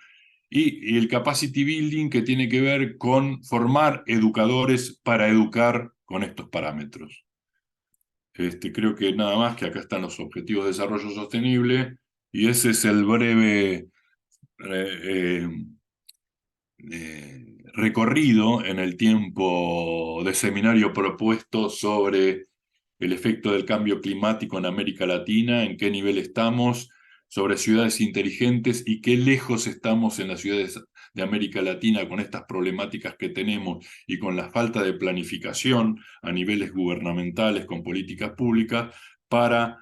y el capacity building, que tiene que ver con formar educadores para educar con estos parámetros. Creo que nada más, que acá están los objetivos de desarrollo sostenible, y ese es el breve eh, recorrido en el tiempo de seminario propuesto sobre el efecto del cambio climático en América Latina, en qué nivel estamos, sobre ciudades inteligentes y qué lejos estamos en las ciudades de América Latina con estas problemáticas que tenemos y con la falta de planificación a niveles gubernamentales con políticas públicas para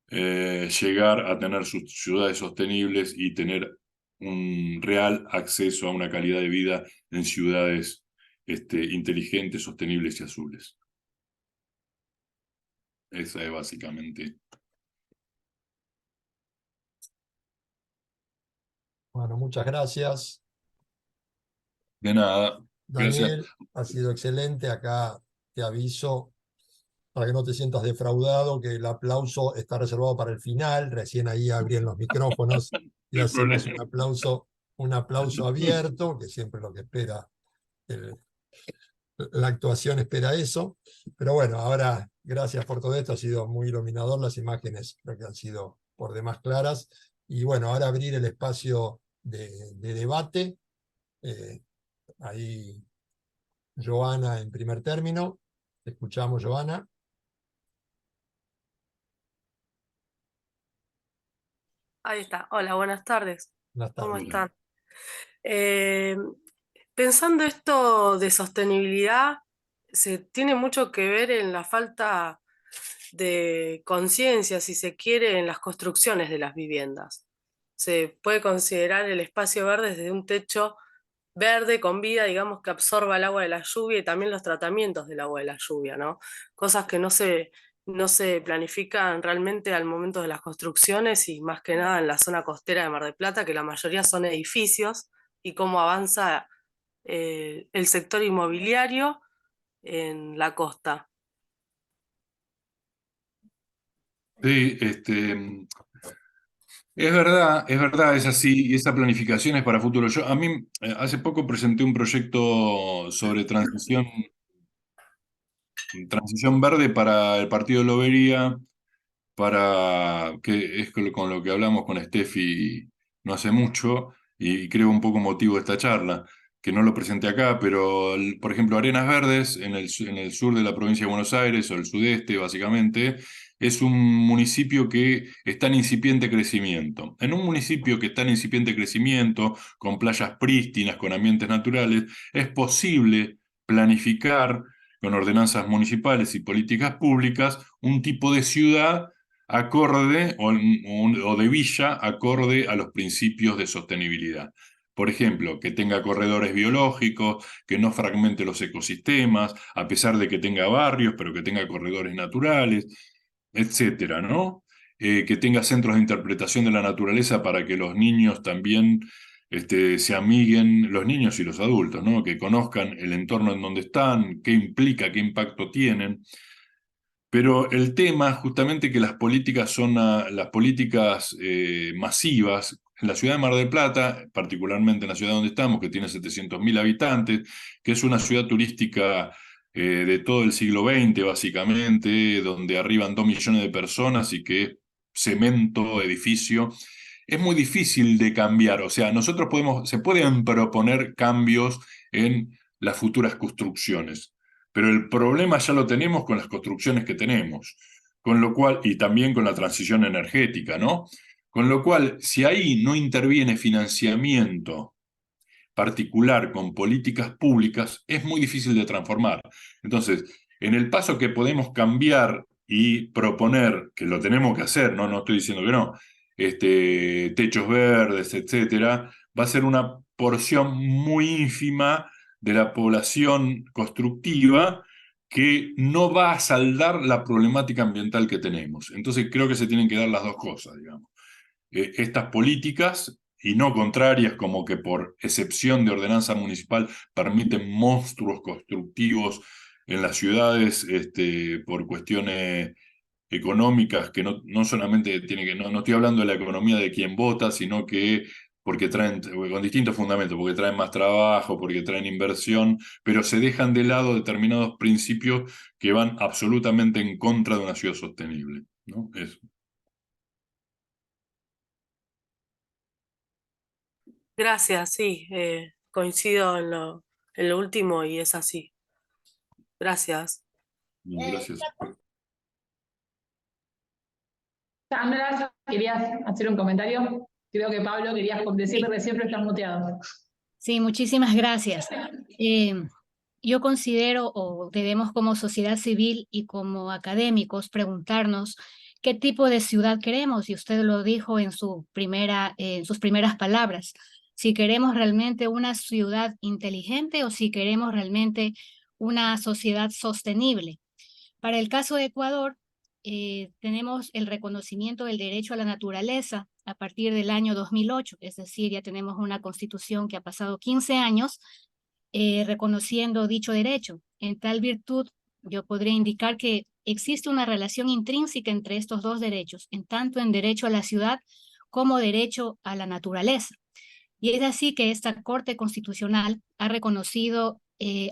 llegar a tener sus ciudades sostenibles y tener un real acceso a una calidad de vida en ciudades inteligentes, sostenibles y azules. Esa es básicamente. Bueno, muchas gracias. De nada, gracias. Daniel, ha sido excelente. Acá te aviso, para que no te sientas defraudado, que el aplauso está reservado para el final. Recién ahí abrían los micrófonos y No hay hacemos problema. un aplauso abierto, que siempre lo que espera la actuación espera eso. Pero bueno, ahora gracias por todo esto, ha sido muy iluminador, las imágenes creo que han sido por demás claras. Y bueno, ahora abrir el espacio de debate. Ahí Joana en primer término. Te escuchamos, Joana. Ahí está. Hola, buenas tardes. Buenas ¿Cómo tardes. están? Eh, Pensando esto de sostenibilidad, se tiene mucho que ver en la falta de conciencia, si se quiere, en las construcciones de las viviendas. Se puede considerar el espacio verde desde un techo verde con vida, digamos, que absorba el agua de la lluvia y también los tratamientos del agua de la lluvia, ¿no? Cosas que no se planifican realmente al momento de las construcciones, y más que nada en la zona costera de Mar del Plata, que la mayoría son edificios, y cómo avanza el sector inmobiliario en la costa. Sí, es verdad, es así, y esa planificación es para futuro. A mí, hace poco presenté un proyecto sobre transición verde para el Partido de Lobería, que es con lo que hablamos con Steffi no hace mucho, y creo un poco motivo de esta charla, que no lo presenté acá, pero por ejemplo, Arenas Verdes, en el sur de la provincia de Buenos Aires, o el sudeste básicamente, es un municipio que está en incipiente crecimiento. En un municipio que está en incipiente crecimiento, con playas prístinas, con ambientes naturales, es posible planificar con ordenanzas municipales y políticas públicas un tipo de ciudad acorde o de villa acorde a los principios de sostenibilidad. Por ejemplo, que tenga corredores biológicos, que no fragmente los ecosistemas, a pesar de que tenga barrios, pero que tenga corredores naturales, etcétera, ¿no? Que tenga centros de interpretación de la naturaleza para que los niños también se amiguen, los niños y los adultos, ¿no? Que conozcan el entorno en donde están, qué implica, qué impacto tienen. Pero el tema, justamente, que las políticas son las políticas masivas. En la ciudad de Mar del Plata, particularmente en la ciudad donde estamos, que tiene 700.000 habitantes, que es una ciudad turística de todo el siglo XX, básicamente, donde arriban 2 millones de personas y que es cemento, edificio, es muy difícil de cambiar. O sea, se pueden proponer cambios en las futuras construcciones, pero el problema ya lo tenemos con las construcciones que tenemos, Con lo cual, y también con la transición energética, ¿no? Con lo cual, si ahí no interviene financiamiento particular con políticas públicas, es muy difícil de transformar. Entonces, en el paso que podemos cambiar y proponer, que lo tenemos que hacer, no estoy diciendo que no, techos verdes, etcétera, va a ser una porción muy ínfima de la población constructiva que no va a saldar la problemática ambiental que tenemos. Entonces creo que se tienen que dar las dos cosas, digamos. Estas políticas y no contrarias, como que por excepción de ordenanza municipal permiten monstruos constructivos en las ciudades por cuestiones económicas que no solamente tiene que, no estoy hablando de la economía de quien vota, sino que porque traen, con distintos fundamentos, porque traen más trabajo, porque traen inversión, pero se dejan de lado determinados principios que van absolutamente en contra de una ciudad sostenible, ¿no? Eso. Gracias, sí, coincido en lo último y es así. Gracias. Gracias. Sandra, ¿querías hacer un comentario? Creo que Pablo querías decirle recién, pero estás muteado. Sí, muchísimas gracias. Yo considero, o debemos como sociedad civil y como académicos preguntarnos qué tipo de ciudad queremos, y usted lo dijo en en sus primeras palabras, si queremos realmente una ciudad inteligente o si queremos realmente una sociedad sostenible. Para el caso de Ecuador, tenemos el reconocimiento del derecho a la naturaleza a partir del año 2008, es decir, ya tenemos una constitución que ha pasado 15 años reconociendo dicho derecho. En tal virtud, yo podría indicar que existe una relación intrínseca entre estos dos derechos, en tanto en derecho a la ciudad como derecho a la naturaleza. Y es así que esta Corte Constitucional ha reconocido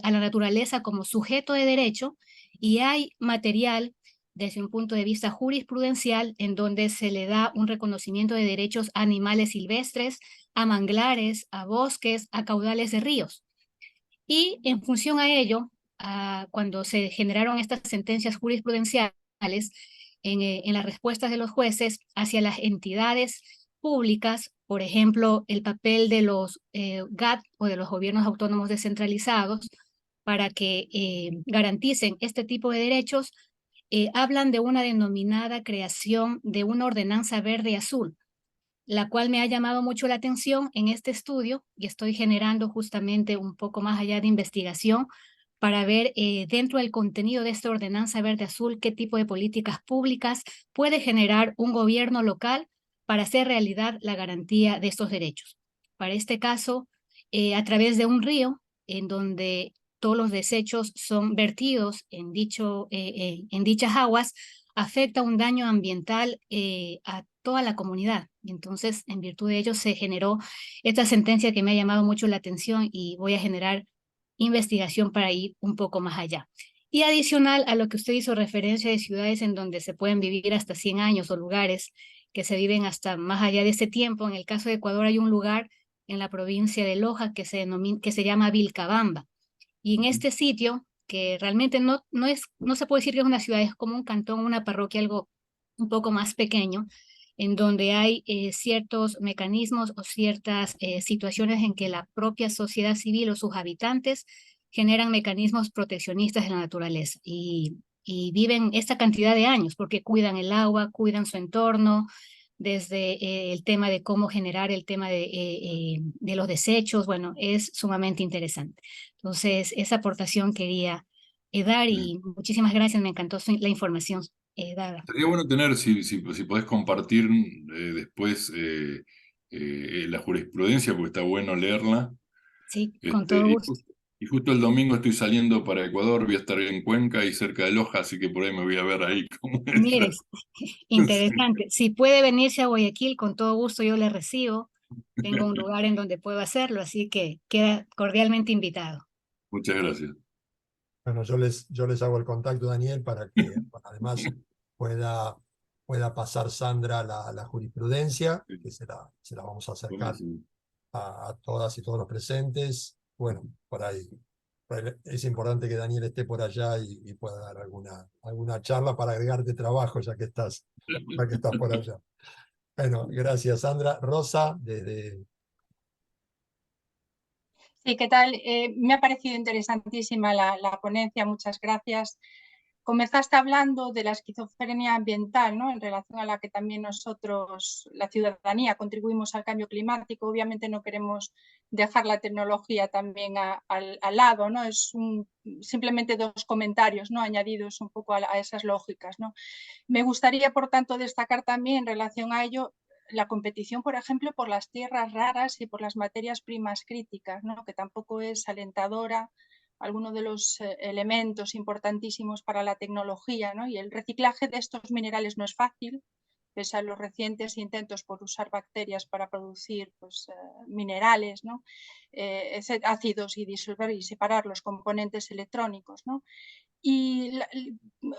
a la naturaleza como sujeto de derecho, y hay material desde un punto de vista jurisprudencial en donde se le da un reconocimiento de derechos a animales silvestres, a manglares, a bosques, a caudales de ríos. Y en función a ello, cuando se generaron estas sentencias jurisprudenciales, en las respuestas de los jueces hacia las entidades públicas, por ejemplo, el papel de los GAT o de los gobiernos autónomos descentralizados para que garanticen este tipo de derechos, hablan de una denominada creación de una ordenanza verde y azul, la cual me ha llamado mucho la atención en este estudio, y estoy generando justamente un poco más allá de investigación para ver dentro del contenido de esta ordenanza verde-azul qué tipo de políticas públicas puede generar un gobierno local para hacer realidad la garantía de estos derechos. Para este caso, a través de un río en donde todos los desechos son vertidos en dichas aguas, afecta un daño ambiental a toda la comunidad. Entonces, en virtud de ello, se generó esta sentencia que me ha llamado mucho la atención, y voy a generar investigación para ir un poco más allá. Y adicional a lo que usted hizo referencia de ciudades en donde se pueden vivir hasta 100 años, o lugares que se viven hasta más allá de ese tiempo, en el caso de Ecuador hay un lugar en la provincia de Loja que se llama Vilcabamba. Y en este sitio, que realmente no se puede decir que es una ciudad, es como un cantón, una parroquia, algo un poco más pequeño, en donde hay ciertos mecanismos o ciertas situaciones en que la propia sociedad civil o sus habitantes generan mecanismos proteccionistas de la naturaleza, y viven esta cantidad de años porque cuidan el agua, cuidan su entorno, desde el tema de cómo generar el tema de los desechos. Bueno, es sumamente interesante. Entonces, esa aportación quería dar, y muchísimas gracias, me encantó la información dada. Sería bueno tener, si podés compartir después la jurisprudencia, porque está bueno leerla. Sí, con todo gusto. Y justo el domingo estoy saliendo para Ecuador, voy a estar en Cuenca y cerca de Loja, así que por ahí me voy a ver ahí cómo es. Mire, interesante. Si puede venirse a Guayaquil, con todo gusto yo le recibo. Tengo un lugar en donde puedo hacerlo, así que queda cordialmente invitado. Muchas gracias. Bueno, yo les hago el contacto, Daniel, para que además pueda pasar Sandra la jurisprudencia, que se la vamos a acercar Buenísimo. a todas y todos los presentes. Bueno, por ahí es importante que Daniel esté por allá y pueda dar alguna charla para agregarte trabajo ya que estás por allá. Bueno, gracias Sandra. Rosa, desde... Sí, ¿qué tal? Me ha parecido interesantísima la ponencia, muchas gracias. Comenzaste hablando de la esquizofrenia ambiental, ¿no? En relación a la que también nosotros, la ciudadanía, contribuimos al cambio climático. Obviamente no queremos dejar la tecnología también al lado, ¿no? Simplemente dos comentarios, ¿no? Añadidos un poco a esas lógicas, ¿no? Me gustaría, por tanto, destacar también en relación a ello la competición, por ejemplo, por las tierras raras y por las materias primas críticas, ¿no? Que tampoco es alentadora, algunos de los elementos importantísimos para la tecnología, ¿no? Y el reciclaje de estos minerales no es fácil, pese a los recientes intentos por usar bacterias para producir pues, minerales, ¿no? Ácidos y disolver y separar los componentes electrónicos, ¿no? Y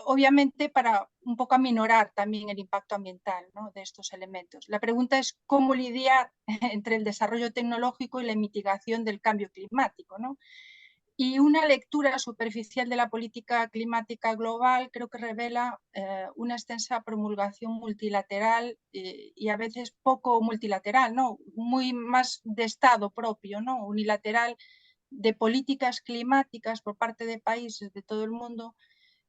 obviamente para un poco aminorar también el impacto ambiental, ¿no? De estos elementos. La pregunta es cómo lidiar entre el desarrollo tecnológico y la mitigación del cambio climático, ¿no? Y una lectura superficial de la política climática global creo que revela una extensa promulgación multilateral y a veces poco multilateral, ¿no? Muy más de Estado propio, ¿no? Unilateral, de políticas climáticas por parte de países de todo el mundo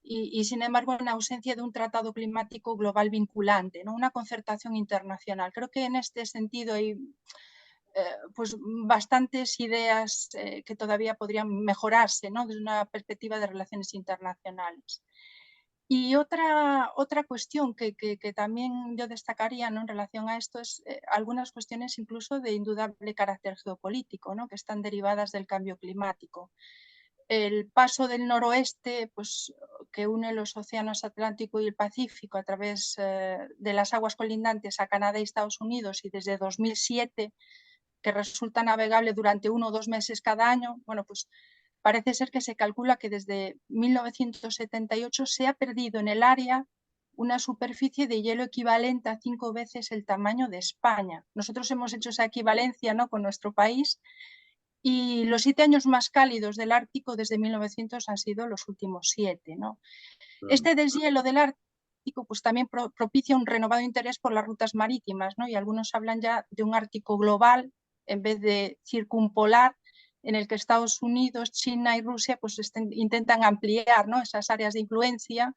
y sin embargo en ausencia de un tratado climático global vinculante, ¿no? Una concertación internacional. Creo que en este sentido hay pues bastantes ideas que todavía podrían mejorarse, ¿no? Desde una perspectiva de relaciones internacionales. Y otra cuestión que también yo destacaría, ¿no? En relación a esto es algunas cuestiones incluso de indudable carácter geopolítico, ¿no? Que están derivadas del cambio climático. El paso del noroeste, pues, que une los océanos Atlántico y el Pacífico a través de las aguas colindantes a Canadá y Estados Unidos y desde 2007 que resulta navegable durante 1 o 2 meses cada año, bueno, pues parece ser que se calcula que desde 1978 se ha perdido en el área una superficie de hielo equivalente a 5 veces el tamaño de España. Nosotros hemos hecho esa equivalencia, ¿no? Con nuestro país y los 7 años más cálidos del Ártico desde 1900 han sido los últimos 7, ¿no? Este deshielo del Ártico pues también propicia un renovado interés por las rutas marítimas, ¿no? Y algunos hablan ya de un Ártico global en vez de circumpolar, en el que Estados Unidos, China y Rusia pues intentan ampliar, ¿no? Esas áreas de influencia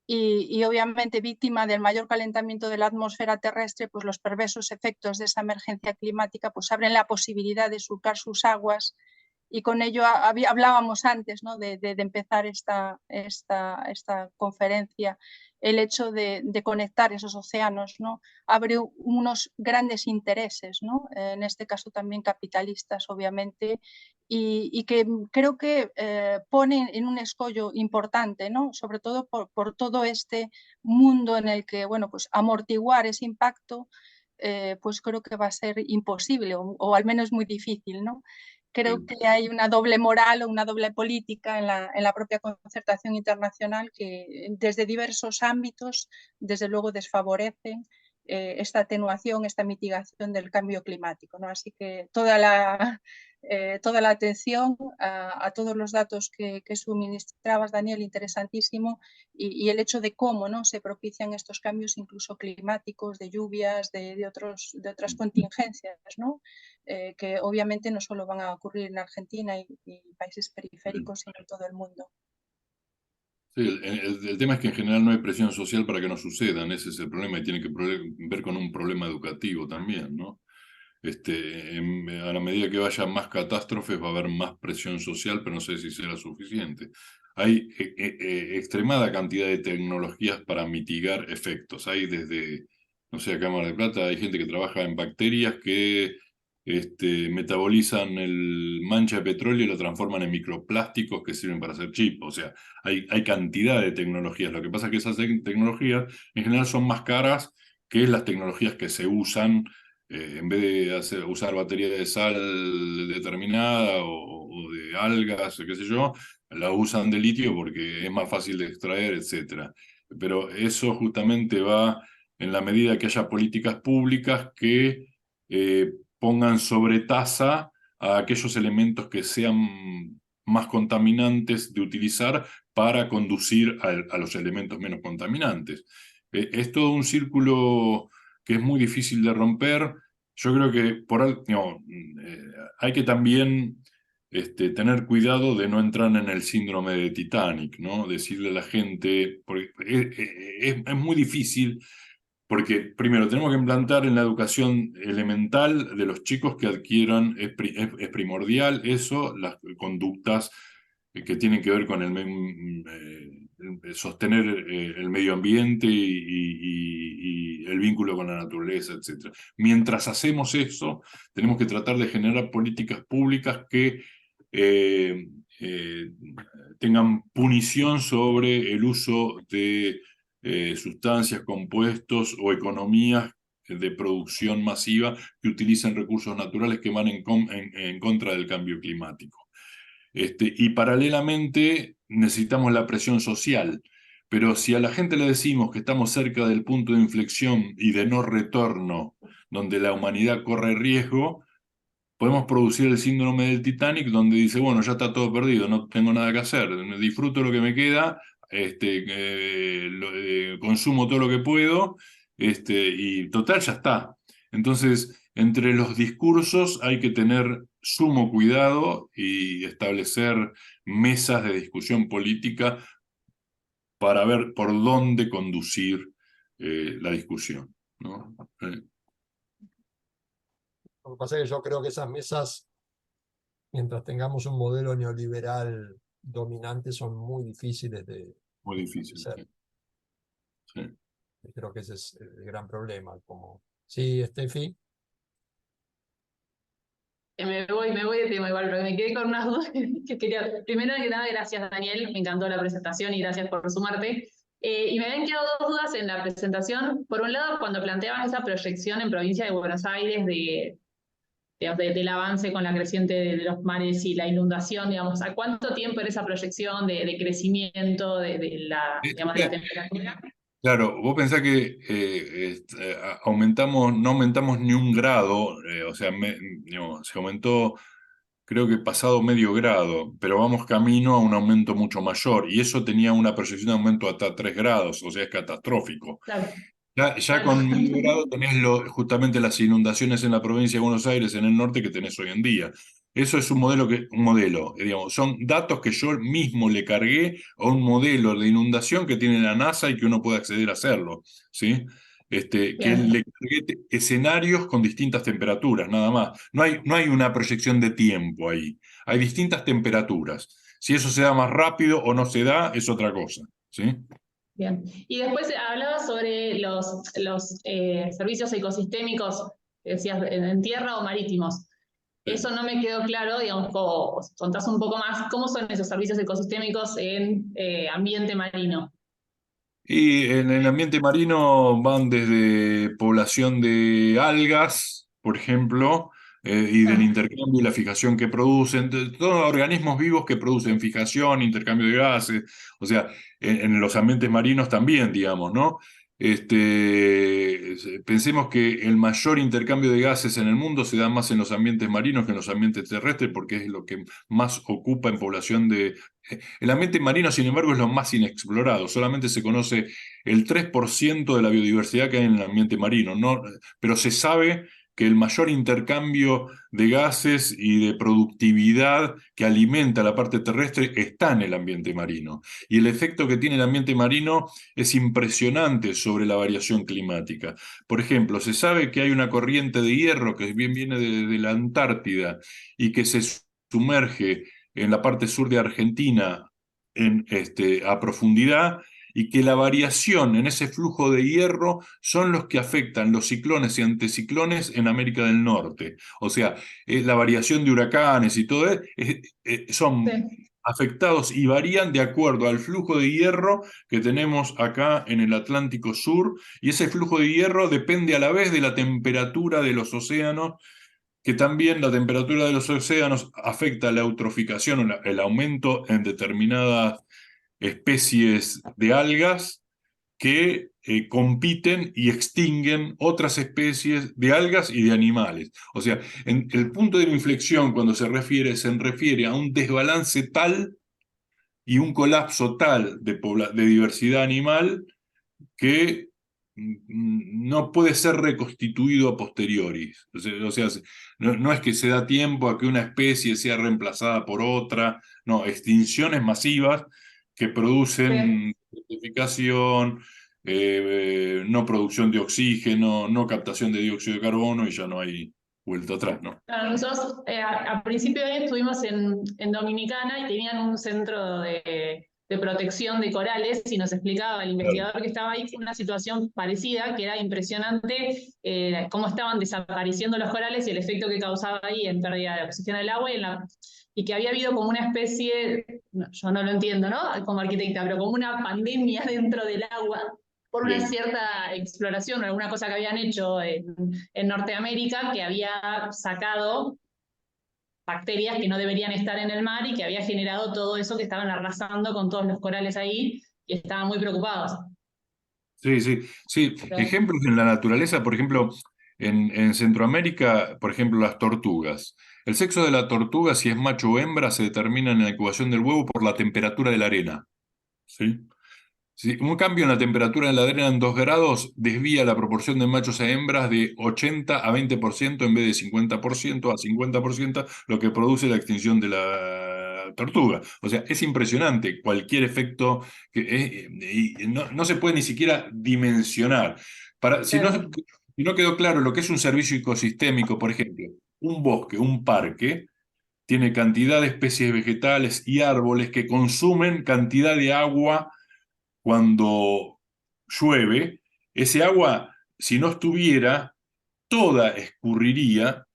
y obviamente víctima del mayor calentamiento de la atmósfera terrestre, pues los perversos efectos de esa emergencia climática pues abren la posibilidad de surcar sus aguas y con ello hablábamos antes, ¿no? de empezar esta conferencia, el hecho de conectar esos océanos, ¿no? Abre unos grandes intereses, ¿no? En este caso también capitalistas, obviamente, y que creo que ponen en un escollo importante, ¿no? Sobre todo por todo este mundo en el que, bueno, pues amortiguar ese impacto, pues creo que va a ser imposible o al menos muy difícil, ¿no? Creo que hay una doble moral o una doble política en la propia concertación internacional que desde diversos ámbitos, desde luego, desfavorecen esta atenuación, esta mitigación del cambio climático, ¿no? Así que toda la atención a todos los datos que suministrabas, Daniel, interesantísimo, y el hecho de cómo, ¿no? Se propician estos cambios incluso climáticos, de lluvias, de otras contingencias, ¿no? Que obviamente no solo van a ocurrir en Argentina y países periféricos, sino en todo el mundo. Sí, el tema es que en general no hay presión social para que no sucedan, ese es el problema y tiene que ver con un problema educativo también, ¿no? A la medida que vayan más catástrofes va a haber más presión social, pero no sé si será suficiente. Hay extremada cantidad de tecnologías para mitigar efectos. Hay desde, no sé, acá en Mar del Plata hay gente que trabaja en bacterias que metabolizan el mancha de petróleo y lo transforman en microplásticos que sirven para hacer chip. O sea, hay cantidad de tecnologías. Lo que pasa es que esas tecnologías en general son más caras que las tecnologías que se usan en vez de usar batería de sal determinada o de algas, qué sé yo, la usan de litio porque es más fácil de extraer, etc. Pero eso justamente va en la medida que haya políticas públicas que pongan sobre tasa a aquellos elementos que sean más contaminantes de utilizar para conducir a los elementos menos contaminantes. Es todo un círculo que es muy difícil de romper. Yo creo que hay que también tener cuidado de no entrar en el síndrome de Titanic, ¿no? Decirle a la gente, porque es muy difícil, porque primero tenemos que implantar en la educación elemental de los chicos que adquieran, es primordial eso, las conductas que tienen que ver con sostener el medio ambiente y el vínculo con la naturaleza, etc. Mientras hacemos eso, tenemos que tratar de generar políticas públicas que tengan punición sobre el uso de sustancias, compuestos o economías de producción masiva que utilizan recursos naturales que van en contra del cambio climático. Y paralelamente necesitamos la presión social, pero si a la gente le decimos que estamos cerca del punto de inflexión y de no retorno, donde la humanidad corre riesgo, podemos producir el síndrome del Titanic, donde dice, bueno, ya está todo perdido, no tengo nada que hacer, disfruto lo que me queda, consumo todo lo que puedo, y total, ya está. Entonces, entre los discursos hay que tener sumo cuidado y establecer mesas de discusión política para ver por dónde conducir la discusión, ¿no? Lo que pasa es que yo creo que esas mesas, mientras tengamos un modelo neoliberal dominante, son muy difíciles de Muy difícil. hacer. Sí. Creo que ese es el gran problema. Sí, Steffi. Me voy de tema igual, pero me quedé con unas dudas que quería. Primero que nada, gracias Daniel, me encantó la presentación y gracias por sumarte. Y me habían quedado dos dudas en la presentación. Por un lado, cuando planteaban esa proyección en provincia de Buenos Aires del avance con la creciente de los mares y la inundación, digamos, ¿a cuánto tiempo era esa proyección de crecimiento de la temperatura? Claro, vos pensás que no aumentamos ni un grado, o sea, se aumentó, creo que pasado medio grado, pero vamos camino a un aumento mucho mayor, y eso tenía una proyección de aumento hasta 3 grados, o sea, es catastrófico. Claro. Ya Claro. con medio grado tenés justamente las inundaciones en la provincia de Buenos Aires, en el norte, que tenés hoy en día. Eso es un modelo, digamos, son datos que yo mismo le cargué a un modelo de inundación que tiene la NASA y que uno puede acceder a hacerlo, ¿sí? Que Bien. le cargué escenarios con distintas temperaturas, nada más. No hay una proyección de tiempo ahí, hay distintas temperaturas. Si eso se da más rápido o no se da, es otra cosa, ¿sí? Bien. Y después hablaba sobre los servicios ecosistémicos, decías, en tierra o marítimos. Eso no me quedó claro, digamos, contás un poco más, ¿cómo son esos servicios ecosistémicos en ambiente marino? Y en el ambiente marino van desde población de algas, por ejemplo, y del intercambio y la fijación que producen, todos organismos vivos que producen fijación, intercambio de gases, o sea, en los ambientes marinos también, digamos, ¿no? Pensemos que el mayor intercambio de gases en el mundo se da más en los ambientes marinos que en los ambientes terrestres, porque es lo que más ocupa en población de... El ambiente marino, sin embargo, es lo más inexplorado. Solamente se conoce el 3% de la biodiversidad que hay en el ambiente marino, ¿no? Pero se sabe que el mayor intercambio de gases y de productividad que alimenta la parte terrestre está en el ambiente marino. Y el efecto que tiene el ambiente marino es impresionante sobre la variación climática. Por ejemplo, se sabe que hay una corriente de hierro que bien viene de la Antártida y que se sumerge en la parte sur de Argentina a profundidad, y que la variación en ese flujo de hierro son los que afectan los ciclones y anticiclones en América del Norte. O sea, la variación de huracanes y todo son afectados y varían de acuerdo al flujo de hierro que tenemos acá en el Atlántico Sur, y ese flujo de hierro depende a la vez de la temperatura de los océanos, que también la temperatura de los océanos afecta la eutroficación, el aumento en determinadas especies de algas que compiten y extinguen otras especies de algas y de animales. O sea, el punto de inflexión cuando se refiere a un desbalance tal y un colapso tal de diversidad animal que no puede ser reconstituido a posteriori. O sea, no es que se da tiempo a que una especie sea reemplazada por otra, no, extinciones masivas que producen desertificación, no producción de oxígeno, no captación de dióxido de carbono y ya no hay vuelta atrás, ¿no? Claro, nosotros a principio de año estuvimos en Dominicana y tenían un centro de protección de corales y nos explicaba el investigador que estaba ahí una situación parecida, que era impresionante cómo estaban desapareciendo los corales y el efecto que causaba ahí en pérdida de oxígeno del agua y que había habido como una especie, yo no lo entiendo, ¿no? Como arquitecta, pero como una pandemia dentro del agua por una cierta exploración o alguna cosa que habían hecho en Norteamérica que había sacado bacterias que no deberían estar en el mar y que había generado todo eso que estaban arrasando con todos los corales ahí y estaban muy preocupados. Sí, sí, sí. Ejemplos en la naturaleza, por ejemplo, en Centroamérica, por ejemplo, las tortugas. El sexo de la tortuga, si es macho o hembra, se determina en la incubación del huevo por la temperatura de la arena. ¿Sí? Si un cambio en la temperatura de la arena en 2 grados desvía la proporción de machos a hembras de 80 a 20% en vez de 50% a 50%, lo que produce la extinción de la tortuga. O sea, es impresionante cualquier efecto y no se puede ni siquiera dimensionar. Si no quedó claro lo que es un servicio ecosistémico, por ejemplo, un bosque, un parque, tiene cantidad de especies vegetales y árboles que consumen cantidad de agua cuando llueve. Ese agua, si no estuviera, toda escurriría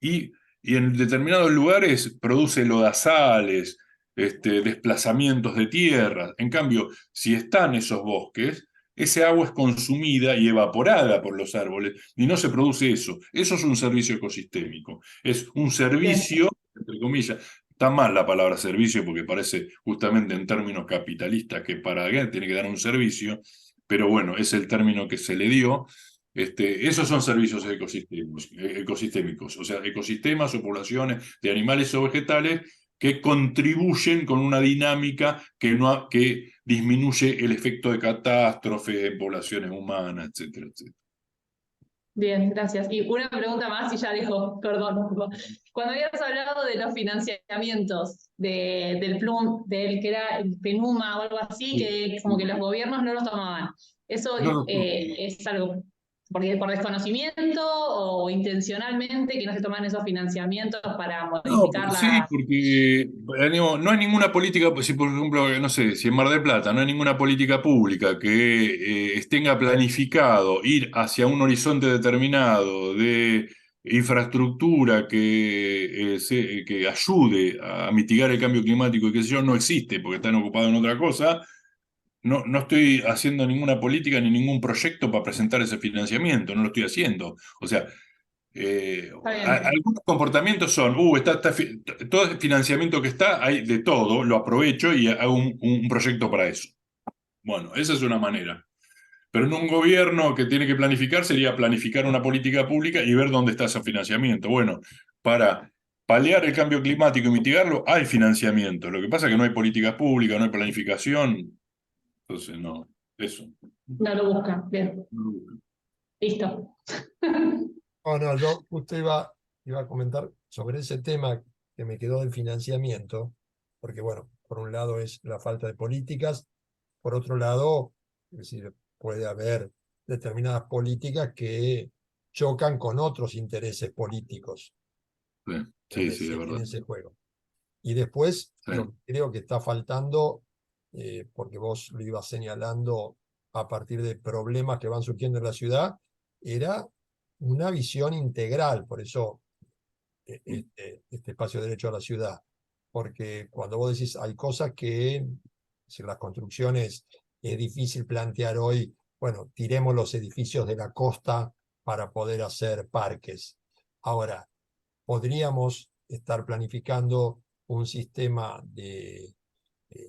y en determinados lugares produce lodazales, desplazamientos de tierra. En cambio, si están esos bosques, ese agua es consumida y evaporada por los árboles y no se produce eso. Eso es un servicio ecosistémico. Es un servicio, entre comillas. Está mal la palabra servicio porque parece justamente en términos capitalistas que para alguien tiene que dar un servicio, pero bueno, es el término que se le dio. Esos son servicios ecosistémicos, o sea, ecosistemas o poblaciones de animales o vegetales que contribuyen con una dinámica que disminuye el efecto de catástrofe en poblaciones humanas, etcétera, etcétera. Bien, gracias. Y una pregunta más y ya dejo, perdón. Cuando habías hablado de los financiamientos del que era el PENUMA o algo así, que como que los gobiernos no los tomaban, ¿eso es algo porque por desconocimiento o intencionalmente que no se toman esos financiamientos para modificar Sí, porque no hay ninguna política, si por ejemplo, no sé, si en Mar del Plata no hay ninguna política pública que tenga planificado ir hacia un horizonte determinado de infraestructura que ayude a mitigar el cambio climático y qué sé yo, no existe porque están ocupados en otra cosa. No estoy haciendo ninguna política ni ningún proyecto para presentar ese financiamiento, no lo estoy haciendo. O sea, algunos comportamientos son, todo el financiamiento que está, hay de todo, lo aprovecho y hago un proyecto para eso. Bueno, esa es una manera. Pero en un gobierno que tiene que planificar sería planificar una política pública y ver dónde está ese financiamiento. Bueno, para paliar el cambio climático y mitigarlo, hay financiamiento. Lo que pasa es que no hay políticas públicas, no hay planificación. Entonces, no, eso. No lo buscan, bien. Listo. No, yo justo iba a comentar sobre ese tema que me quedó del financiamiento, porque bueno, por un lado es la falta de políticas, por otro lado, es decir, puede haber determinadas políticas que chocan con otros intereses políticos Sí, sí, de en verdad. ese juego. Y después, Sí. lo que creo que está faltando, porque vos lo ibas señalando a partir de problemas que van surgiendo en la ciudad, era una visión integral. Por eso este espacio de derecho a la ciudad. Porque cuando vos decís, hay cosas que, si las construcciones es difícil plantear hoy, bueno, tiremos los edificios de la costa para poder hacer parques. Ahora, podríamos estar planificando un sistema de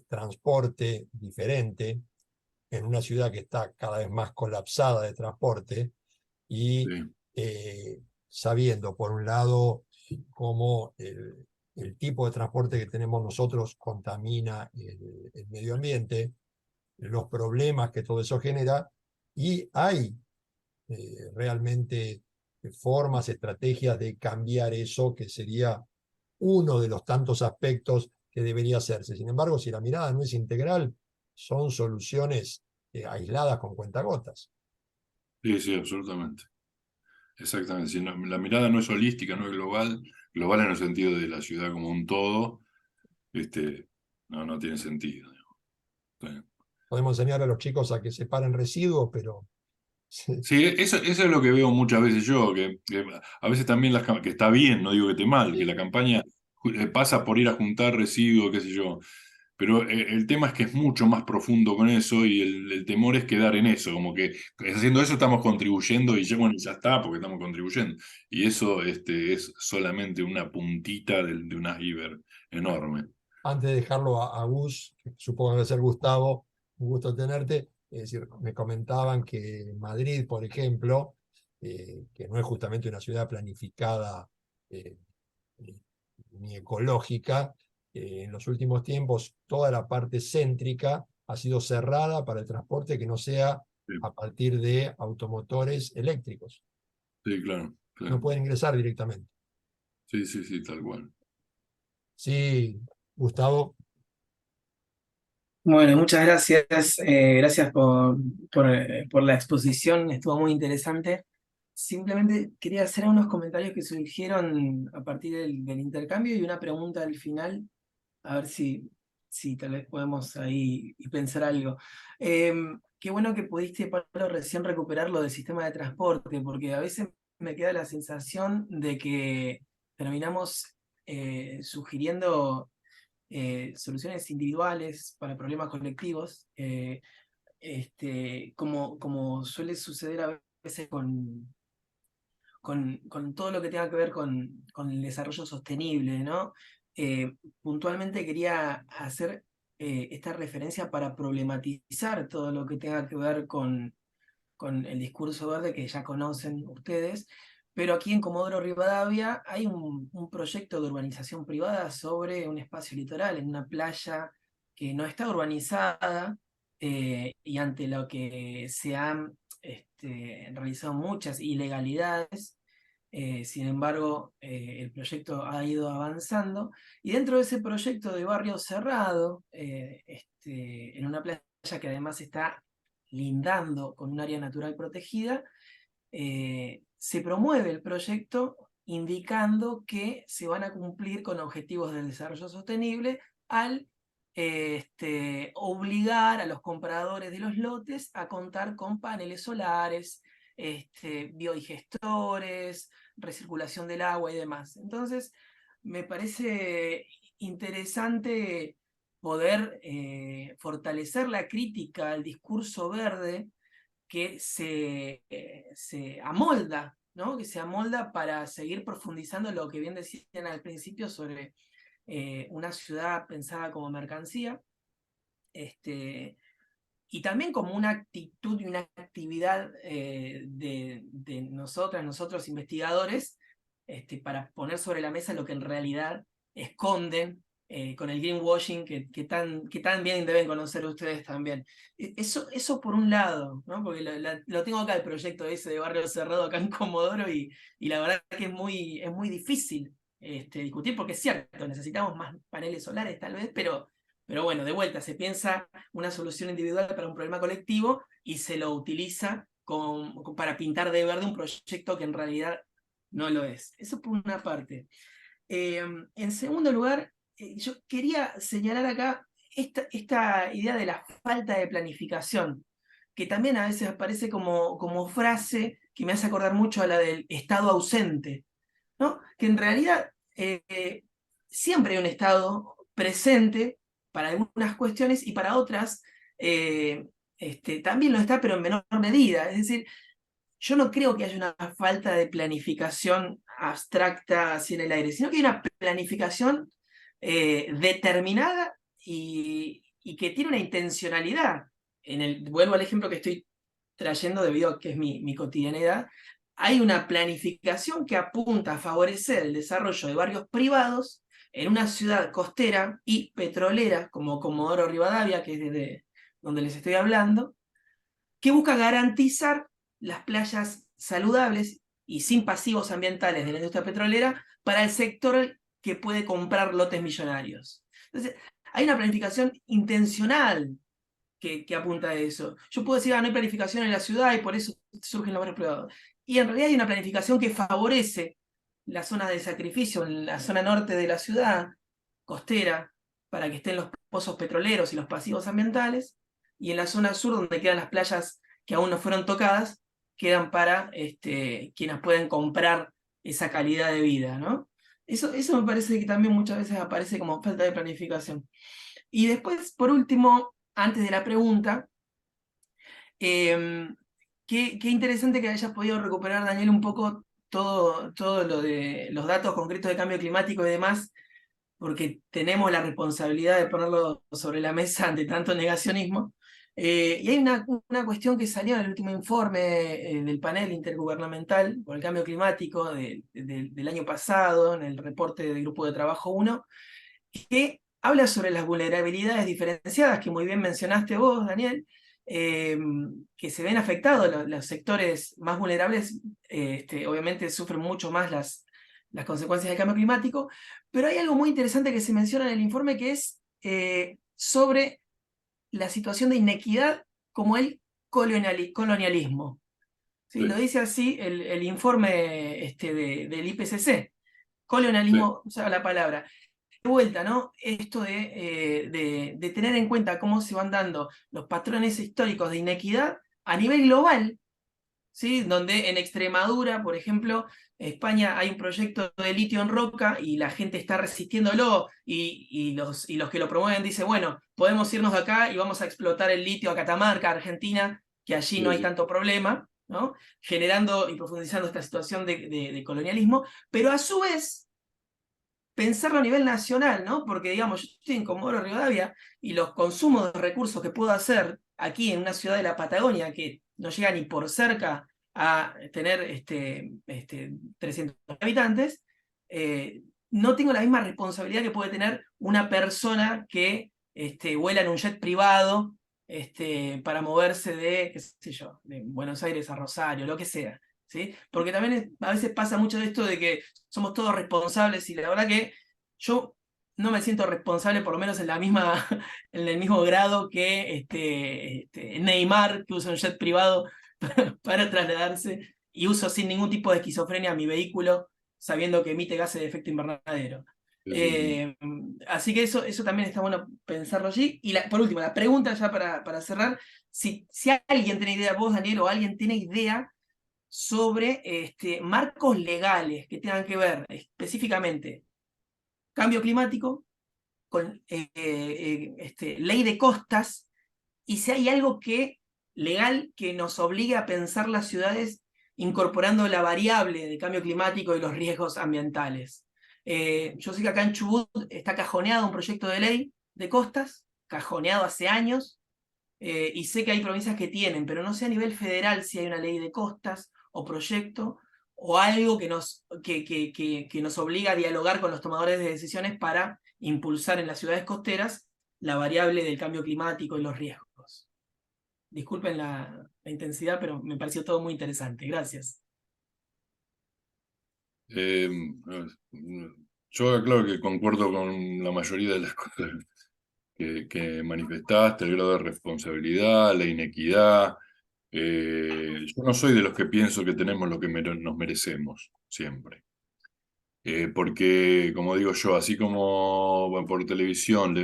transporte diferente, en una ciudad que está cada vez más colapsada de transporte y sabiendo, por un lado, cómo el tipo de transporte que tenemos nosotros contamina el medio ambiente, los problemas que todo eso genera, y hay realmente formas, estrategias de cambiar eso, que sería uno de los tantos aspectos que debería hacerse. Sin embargo, si la mirada no es integral, son soluciones aisladas con cuentagotas. Sí, sí, absolutamente. Exactamente. Si no, la mirada no es holística, no es global, global en el sentido de la ciudad como un todo, no tiene sentido. Sí. Podemos enseñar a los chicos a que separen residuos, pero... Sí, eso es lo que veo muchas veces yo, que a veces también que está bien, no digo que esté mal, que la campaña pasa por ir a juntar residuos, qué sé yo, pero el tema es que es mucho más profundo con eso y el temor es quedar en eso, como que haciendo eso estamos contribuyendo y ya, bueno, ya está, porque estamos contribuyendo. Y eso es solamente una puntita de un iceberg enorme. Antes de dejarlo a Gus, que supongo que debe ser Gustavo, un gusto tenerte. Es decir, me comentaban que Madrid, por ejemplo, que no es justamente una ciudad planificada eh, ni ecológica, en los últimos tiempos toda la parte céntrica ha sido cerrada para el transporte que no sea Sí, a partir de automotores eléctricos. sí, claro, No claro. pueden ingresar directamente. Sí, sí, sí, tal cual. Sí, Gustavo. Bueno, muchas gracias. Gracias por la exposición, estuvo muy interesante. Simplemente quería hacer unos comentarios que surgieron a partir del intercambio y una pregunta al final, a ver si tal vez podemos ahí y pensar algo. Qué bueno que pudiste, Pablo, recién recuperar lo del sistema de transporte, porque a veces me queda la sensación de que terminamos sugiriendo soluciones individuales para problemas colectivos, como suele suceder a veces con todo lo que tenga que ver con el desarrollo sostenible, ¿no? Puntualmente quería hacer esta referencia para problematizar todo lo que tenga que ver con el discurso verde que ya conocen ustedes, pero aquí en Comodoro Rivadavia hay un proyecto de urbanización privada sobre un espacio litoral, en una playa que no está urbanizada, y ante lo que se han realizado muchas ilegalidades. Sin embargo, el proyecto ha ido avanzando, y dentro de ese proyecto de barrio cerrado, en una playa que además está lindando con un área natural protegida, se promueve el proyecto indicando que se van a cumplir con objetivos del desarrollo sostenible al obligar a los compradores de los lotes a contar con paneles solares, biodigestores, recirculación del agua y demás. Entonces, me parece interesante poder fortalecer la crítica al discurso verde que se amolda, ¿no? Que se amolda para seguir profundizando lo que bien decían al principio sobre una ciudad pensada como mercancía, y también como una actitud y una actividad de nosotros investigadores, para poner sobre la mesa lo que en realidad esconden con el greenwashing que tan bien deben conocer ustedes también. Eso por un lado, ¿no? Porque lo tengo acá, el proyecto ese de Barrio Cerrado acá en Comodoro, y la verdad que es muy difícil discutir, porque es cierto, necesitamos más paneles solares tal vez, pero bueno, de vuelta, se piensa una solución individual para un problema colectivo y se lo utiliza para pintar de verde un proyecto que en realidad no lo es. Eso por una parte. En segundo lugar, yo quería señalar acá esta idea de la falta de planificación, que también a veces aparece como frase que me hace acordar mucho a la del Estado ausente, ¿no? Que en realidad siempre hay un Estado presente para algunas cuestiones y para otras también lo está, pero en menor medida. Es decir, yo no creo que haya una falta de planificación abstracta así en el aire, sino que hay una planificación determinada y que tiene una intencionalidad. vuelvo al ejemplo que estoy trayendo debido a que es mi cotidianidad, hay una planificación que apunta a favorecer el desarrollo de barrios privados en una ciudad costera y petrolera como Comodoro Rivadavia, que es desde donde les estoy hablando, que busca garantizar las playas saludables y sin pasivos ambientales de la industria petrolera para el sector que puede comprar lotes millonarios. Entonces, hay una planificación intencional que apunta a eso. Yo puedo decir, no hay planificación en la ciudad y por eso surgen los barrios privados. Y en realidad hay una planificación que favorece las zonas de sacrificio en la zona norte de la ciudad, costera, para que estén los pozos petroleros y los pasivos ambientales, y en la zona sur, donde quedan las playas que aún no fueron tocadas, quedan para quienes pueden comprar esa calidad de vida, ¿no? Eso me parece que también muchas veces aparece como falta de planificación. Y después, por último, antes de la pregunta, qué interesante que hayas podido recuperar, Daniel, un poco todo lo de los datos concretos de cambio climático y demás, porque tenemos la responsabilidad de ponerlo sobre la mesa ante tanto negacionismo. Y hay una cuestión que salió en el último informe del panel intergubernamental por el cambio climático del año pasado, en el reporte del Grupo de Trabajo 1, que habla sobre las vulnerabilidades diferenciadas, que muy bien mencionaste vos, Daniel, que se ven afectados los sectores más vulnerables, obviamente sufren mucho más las consecuencias del cambio climático, pero hay algo muy interesante que se menciona en el informe que es sobre la situación de inequidad como el colonialismo. ¿Sí? Sí. Lo dice así el informe del IPCC. Colonialismo, usa la palabra. De vuelta, ¿no? Esto de tener en cuenta cómo se van dando los patrones históricos de inequidad a nivel global, ¿sí? Donde en Extremadura, por ejemplo, España hay un proyecto de litio en roca y la gente está resistiéndolo y los que lo promueven dicen, bueno, podemos irnos de acá y vamos a explotar el litio a Catamarca, Argentina, que allí Sí, no hay sí. tanto problema, ¿no? Generando y profundizando esta situación de colonialismo, pero a su vez pensarlo a nivel nacional, ¿no? Porque, digamos, yo estoy en Comodoro Rivadavia y los consumos de recursos que puedo hacer aquí en una ciudad de la Patagonia que no llega ni por cerca a tener 300 habitantes, no tengo la misma responsabilidad que puede tener una persona que vuela en un jet privado para moverse de, qué sé yo, de Buenos Aires a Rosario, lo que sea. ¿Sí? Porque también a veces pasa mucho de esto de que somos todos responsables y la verdad que yo no me siento responsable, por lo menos en en el mismo grado que Neymar, que usa un jet privado para trasladarse y uso sin ningún tipo de esquizofrenia mi vehículo, sabiendo que emite gases de efecto invernadero. Sí. Así que eso también está bueno pensarlo allí. Y por último, la pregunta ya para cerrar, si alguien tiene idea, vos Daniel, o alguien tiene idea sobre marcos legales que tengan que ver específicamente cambio climático, con ley de costas, y si hay algo legal que nos obligue a pensar las ciudades incorporando la variable de cambio climático y los riesgos ambientales. Yo sé que acá en Chubut está cajoneado un proyecto de ley de costas, cajoneado hace años, y sé que hay provincias que tienen, pero no sé a nivel federal si hay una ley de costas o proyecto o algo que nos obliga a dialogar con los tomadores de decisiones para impulsar en las ciudades costeras la variable del cambio climático y los riesgos. Disculpen la intensidad, pero me pareció todo muy interesante. Gracias. Yo, claro que concuerdo con la mayoría de las cosas que manifestaste, el grado de responsabilidad, la inequidad. Yo no soy de los que pienso que tenemos lo que nos merecemos siempre. Porque, como digo yo, así como bueno, por televisión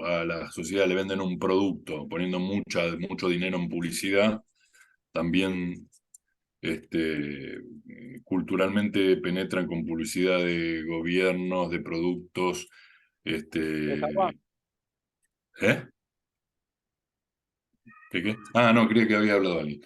a la sociedad le venden un producto poniendo mucho dinero en publicidad, también culturalmente penetran con publicidad de gobiernos, de productos. ¿Eh? ¿Qué? Ah, no, creía que había hablado alguien.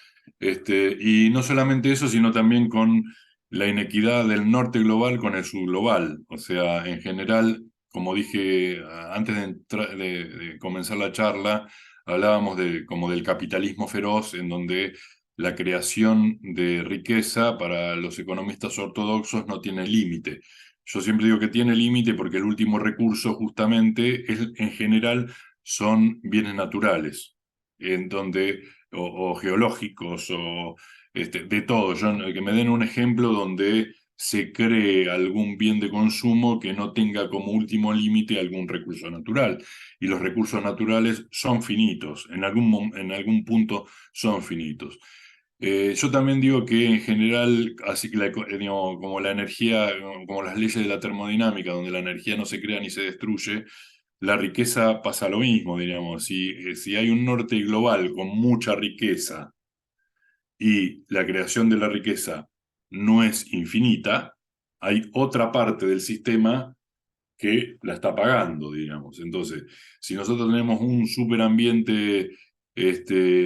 Y no solamente eso, sino también con la inequidad del norte global con el sur global. O sea, en general, como dije antes de comenzar la charla, hablábamos como del capitalismo feroz, en donde la creación de riqueza para los economistas ortodoxos no tiene límite. Yo siempre digo que tiene límite porque el último recurso justamente en general son bienes naturales, en donde, o geológicos, o de todo. Que me den un ejemplo donde se cree algún bien de consumo que no tenga como último límite algún recurso natural. Y los recursos naturales son finitos, en algún punto son finitos. Yo también digo que en general, así que digamos, como la energía, como las leyes de la termodinámica, donde la energía no se crea ni se destruye, la riqueza pasa lo mismo, diríamos. Si hay un norte global con mucha riqueza y la creación de la riqueza no es infinita, hay otra parte del sistema que la está pagando, digamos. Entonces, si nosotros tenemos un superambiente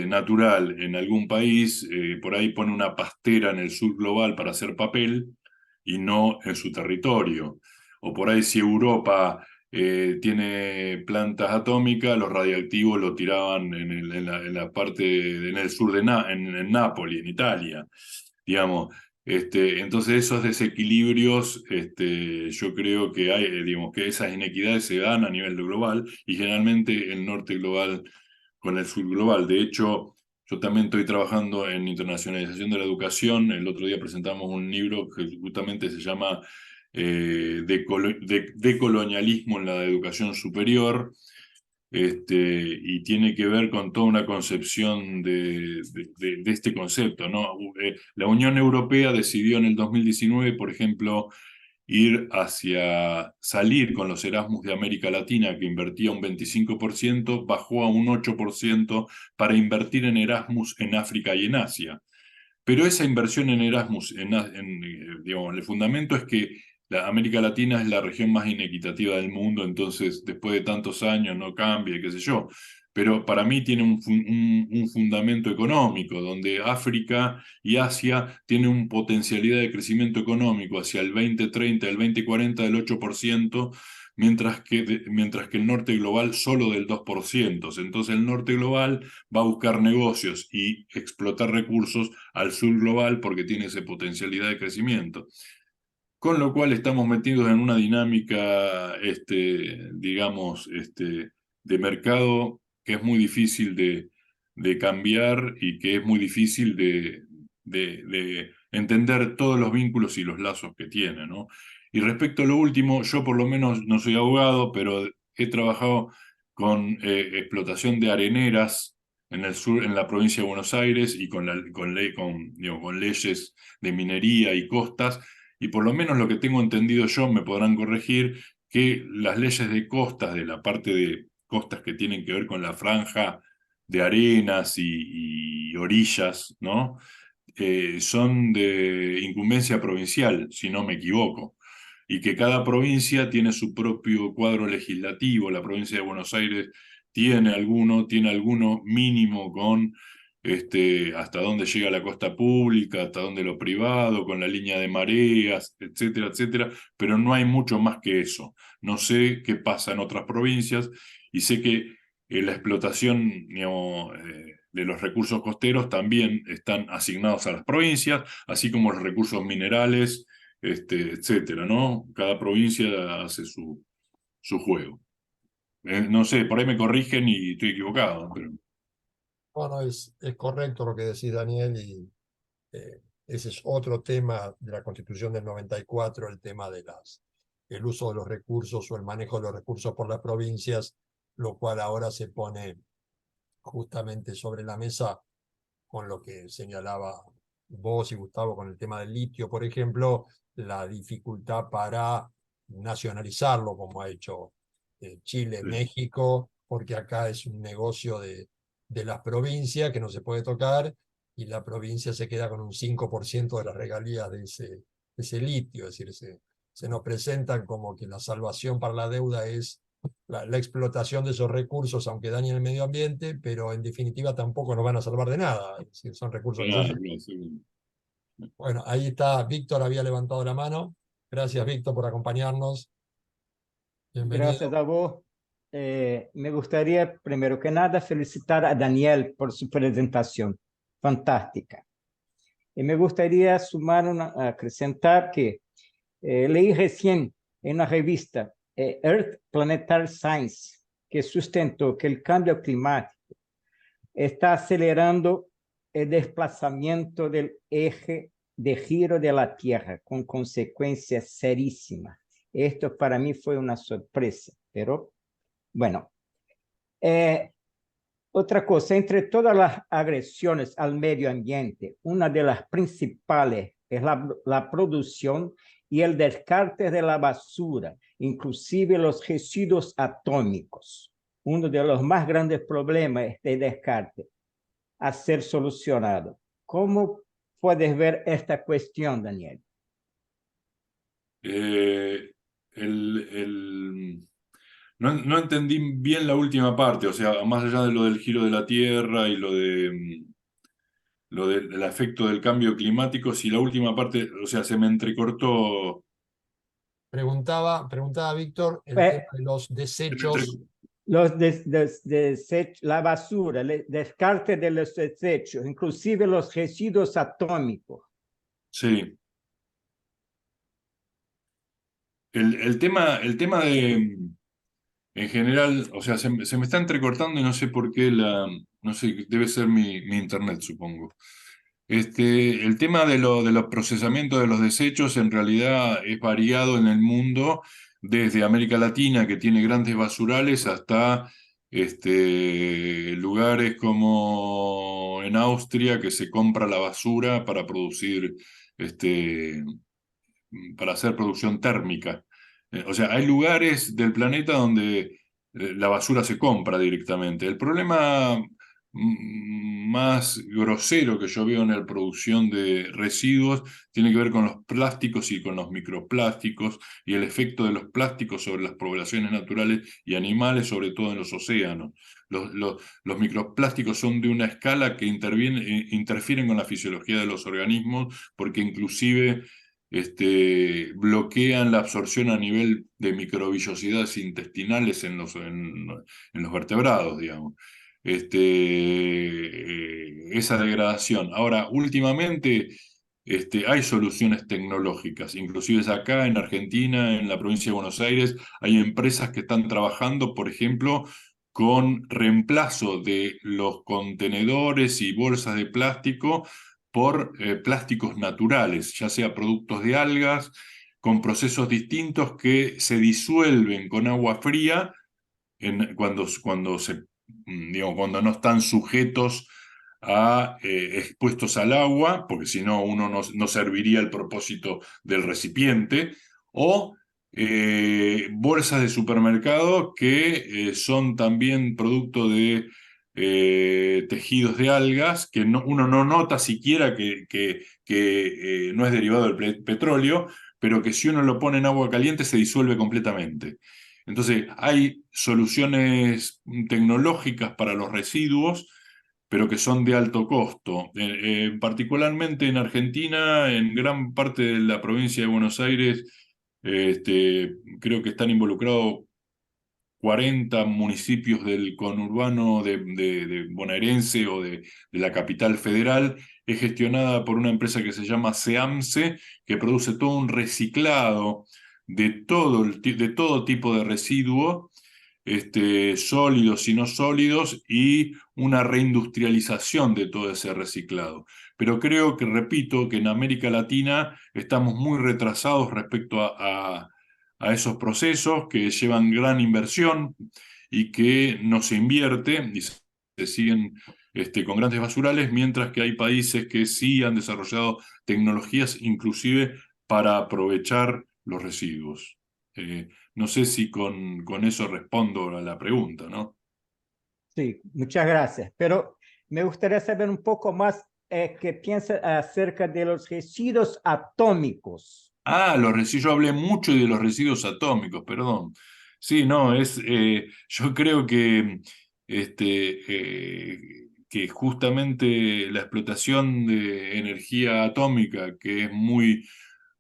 natural en algún país, por ahí pone una pastera en el sur global para hacer papel y no en su territorio. O por ahí si Europa tiene plantas atómicas, los radiactivos lo tiraban en la parte, en el sur en Nápoles, en Italia, digamos. Entonces esos desequilibrios, yo creo que hay, digamos, que esas inequidades se dan a nivel global y generalmente el norte global con el sur global. De hecho, yo también estoy trabajando en internacionalización de la educación. El otro día presentamos un libro que justamente se llama Decolonialismo en la educación superior. Y tiene que ver con toda una concepción de este concepto, ¿no? La Unión Europea decidió en el 2019, por ejemplo, salir con los Erasmus de América Latina, que invertía un 25%, bajó a un 8% para invertir en Erasmus en África y en Asia. Pero esa inversión en Erasmus, digamos, el fundamento es que la América Latina es la región más inequitativa del mundo, entonces después de tantos años no cambia, qué sé yo. Pero para mí tiene un fundamento económico, donde África y Asia tienen una potencialidad de crecimiento económico hacia el 2030, el 2040 del 8%, mientras que el norte global solo del 2%. Entonces el norte global va a buscar negocios y explotar recursos al sur global porque tiene esa potencialidad de crecimiento. Con lo cual estamos metidos en una dinámica, digamos, de mercado que es muy difícil de cambiar y que es muy difícil de entender todos los vínculos y los lazos que tiene, ¿no? Y respecto a lo último, yo por lo menos no soy abogado, pero he trabajado con explotación de areneras en el sur, en la provincia de Buenos Aires, y con leyes de minería y costas. Y por lo menos lo que tengo entendido yo, me podrán corregir, que las leyes de costas, de la parte de costas que tienen que ver con la franja de arenas y orillas, ¿no? Son de incumbencia provincial, si no me equivoco, y que cada provincia tiene su propio cuadro legislativo. La provincia de Buenos Aires tiene alguno mínimo con hasta dónde llega la costa pública, hasta dónde lo privado, con la línea de mareas, etcétera, etcétera, pero no hay mucho más que eso. No sé qué pasa en otras provincias y sé que la explotación, digamos, de los recursos costeros también están asignados a las provincias, así como los recursos minerales, etcétera, ¿no? Cada provincia hace su juego. No sé, por ahí me corrigen y estoy equivocado, pero... Bueno, es correcto lo que decís, Daniel, y ese es otro tema de la Constitución del 94, el tema de el uso de los recursos o el manejo de los recursos por las provincias, lo cual ahora se pone justamente sobre la mesa con lo que señalaba vos y Gustavo con el tema del litio, por ejemplo, la dificultad para nacionalizarlo, como ha hecho Chile, Sí. México, porque acá es un negocio de las provincias que no se puede tocar, y la provincia se queda con un 5% de las regalías de ese litio. Es decir, se nos presentan como que la salvación para la deuda es la explotación de esos recursos, aunque dañen el medio ambiente, pero en definitiva tampoco nos van a salvar de nada. Es decir, son recursos que Claro, no, sí. Bueno, ahí está, Víctor había levantado la mano. Gracias, Víctor, por acompañarnos. Bienvenido. Gracias a vos. me gustaría, primero que nada, felicitar a Daniel por su presentación fantástica. Y me gustaría acrescentar que leí recién en una revista Earth Planetary Science que sustentó que el cambio climático está acelerando el desplazamiento del eje de giro de la Tierra con consecuencias serísimas. Esto para mí fue una sorpresa, pero bueno. Otra cosa, entre todas las agresiones al medio ambiente, una de las principales es la producción y el descarte de la basura, inclusive los residuos atómicos. Uno de los más grandes problemas es el descarte a ser solucionado. ¿Cómo puedes ver esta cuestión, Daniel? No entendí bien la última parte, o sea, más allá de lo del giro de la Tierra y lo del efecto del cambio climático, si la última parte, o sea, se me entrecortó. Preguntaba Víctor el Eh, tema de los desechos. La basura, el descarte de los desechos, inclusive los residuos atómicos. Sí. El tema de, en general, o sea, se me está entrecortando y no sé por qué no sé, debe ser mi internet, supongo. El tema de los procesamientos de los desechos en realidad es variado en el mundo, desde América Latina, que tiene grandes basurales, hasta lugares como en Austria, que se compra la basura para producir, para hacer producción térmica. O sea, hay lugares del planeta donde la basura se compra directamente. El problema más grosero que yo veo en la producción de residuos tiene que ver con los plásticos y con los microplásticos y el efecto de los plásticos sobre las poblaciones naturales y animales, sobre todo en los océanos. Los microplásticos son de una escala que interfieren con la fisiología de los organismos porque inclusive bloquean la absorción a nivel de microvillosidades intestinales en los vertebrados, digamos. Esa degradación. Ahora, últimamente hay soluciones tecnológicas, inclusive acá en Argentina, en la provincia de Buenos Aires, hay empresas que están trabajando, por ejemplo, con reemplazo de los contenedores y bolsas de plástico por plásticos naturales, ya sea productos de algas, con procesos distintos que se disuelven con agua fría cuando no están sujetos a expuestos al agua, porque si no uno no serviría el propósito del recipiente, o bolsas de supermercado que son también producto de tejidos de algas que uno no nota siquiera que no es derivado del petróleo, pero que si uno lo pone en agua caliente se disuelve completamente. Entonces, hay soluciones tecnológicas para los residuos, pero que son de alto costo. Particularmente en en gran parte de la provincia de Buenos Aires, creo que están involucrados 40 municipios del conurbano de bonaerense o de la capital federal. Es gestionada por una empresa que se llama SEAMSE, que produce todo un reciclado de todo tipo de residuos, sólidos y no sólidos, y una reindustrialización de todo ese reciclado. Pero creo que, repito, que en América Latina estamos muy retrasados respecto a esos procesos que llevan gran inversión y que no se invierte y se siguen con grandes basurales, mientras que hay países que sí han desarrollado tecnologías inclusive para aprovechar los residuos. No sé si con eso respondo a la pregunta, ¿no? Sí, muchas gracias. Pero me gustaría saber un poco más qué piensa acerca de los residuos atómicos. Los residuos, yo hablé mucho de los residuos atómicos, perdón. Sí, no, yo creo que justamente la explotación de energía atómica, que es muy,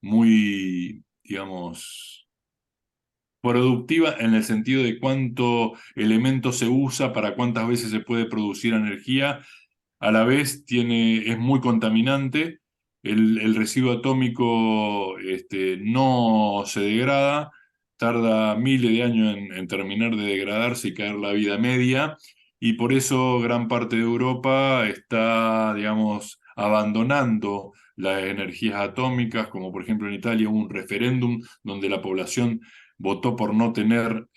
muy, digamos, productiva en el sentido de cuánto elemento se usa para cuántas veces se puede producir energía. A la vez es muy contaminante. El residuo atómico no se degrada, tarda miles de años en terminar de degradarse y caer la vida media, y por eso gran parte de Europa está, digamos, abandonando las energías atómicas, como por ejemplo en Italia hubo un referéndum donde la población votó por no tener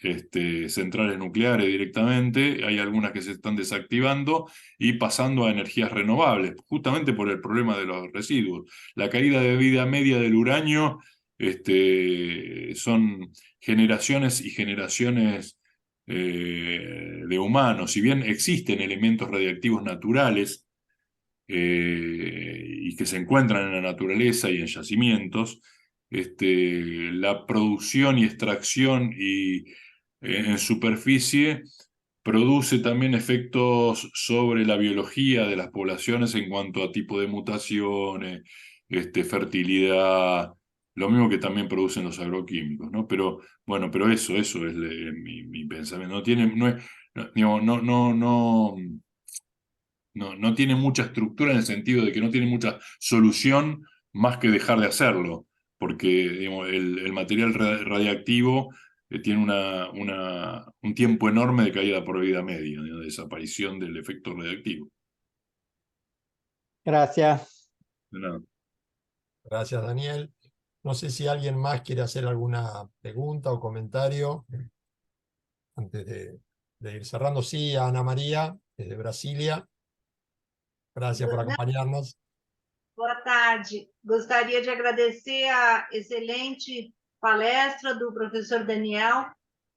centrales nucleares directamente. Hay algunas que se están desactivando y pasando a energías renovables, justamente por el problema de los residuos. La caída de vida media del uranio son generaciones y generaciones de humanos. Si bien existen elementos radiactivos naturales y que se encuentran en la naturaleza y en yacimientos, la producción y extracción en superficie produce también efectos sobre la biología de las poblaciones en cuanto a tipo de mutaciones, fertilidad, lo mismo que también producen los agroquímicos, ¿no? Pero bueno, pero eso es mi pensamiento. No tiene, no es, no, digo, no tiene mucha estructura en el sentido de que no tiene mucha solución más que dejar de hacerlo, porque digamos, el material radiactivo tiene un tiempo enorme de caída por vida media, ¿no? De desaparición del efecto radiactivo. Gracias. De nada. Gracias, Daniel. No sé si alguien más quiere hacer alguna pregunta o comentario antes de ir cerrando. Sí, a Ana María, desde Brasilia. Gracias por acompañarnos. Boa tarde. Gostaria de agradecer a excelente palestra do professor Daniel.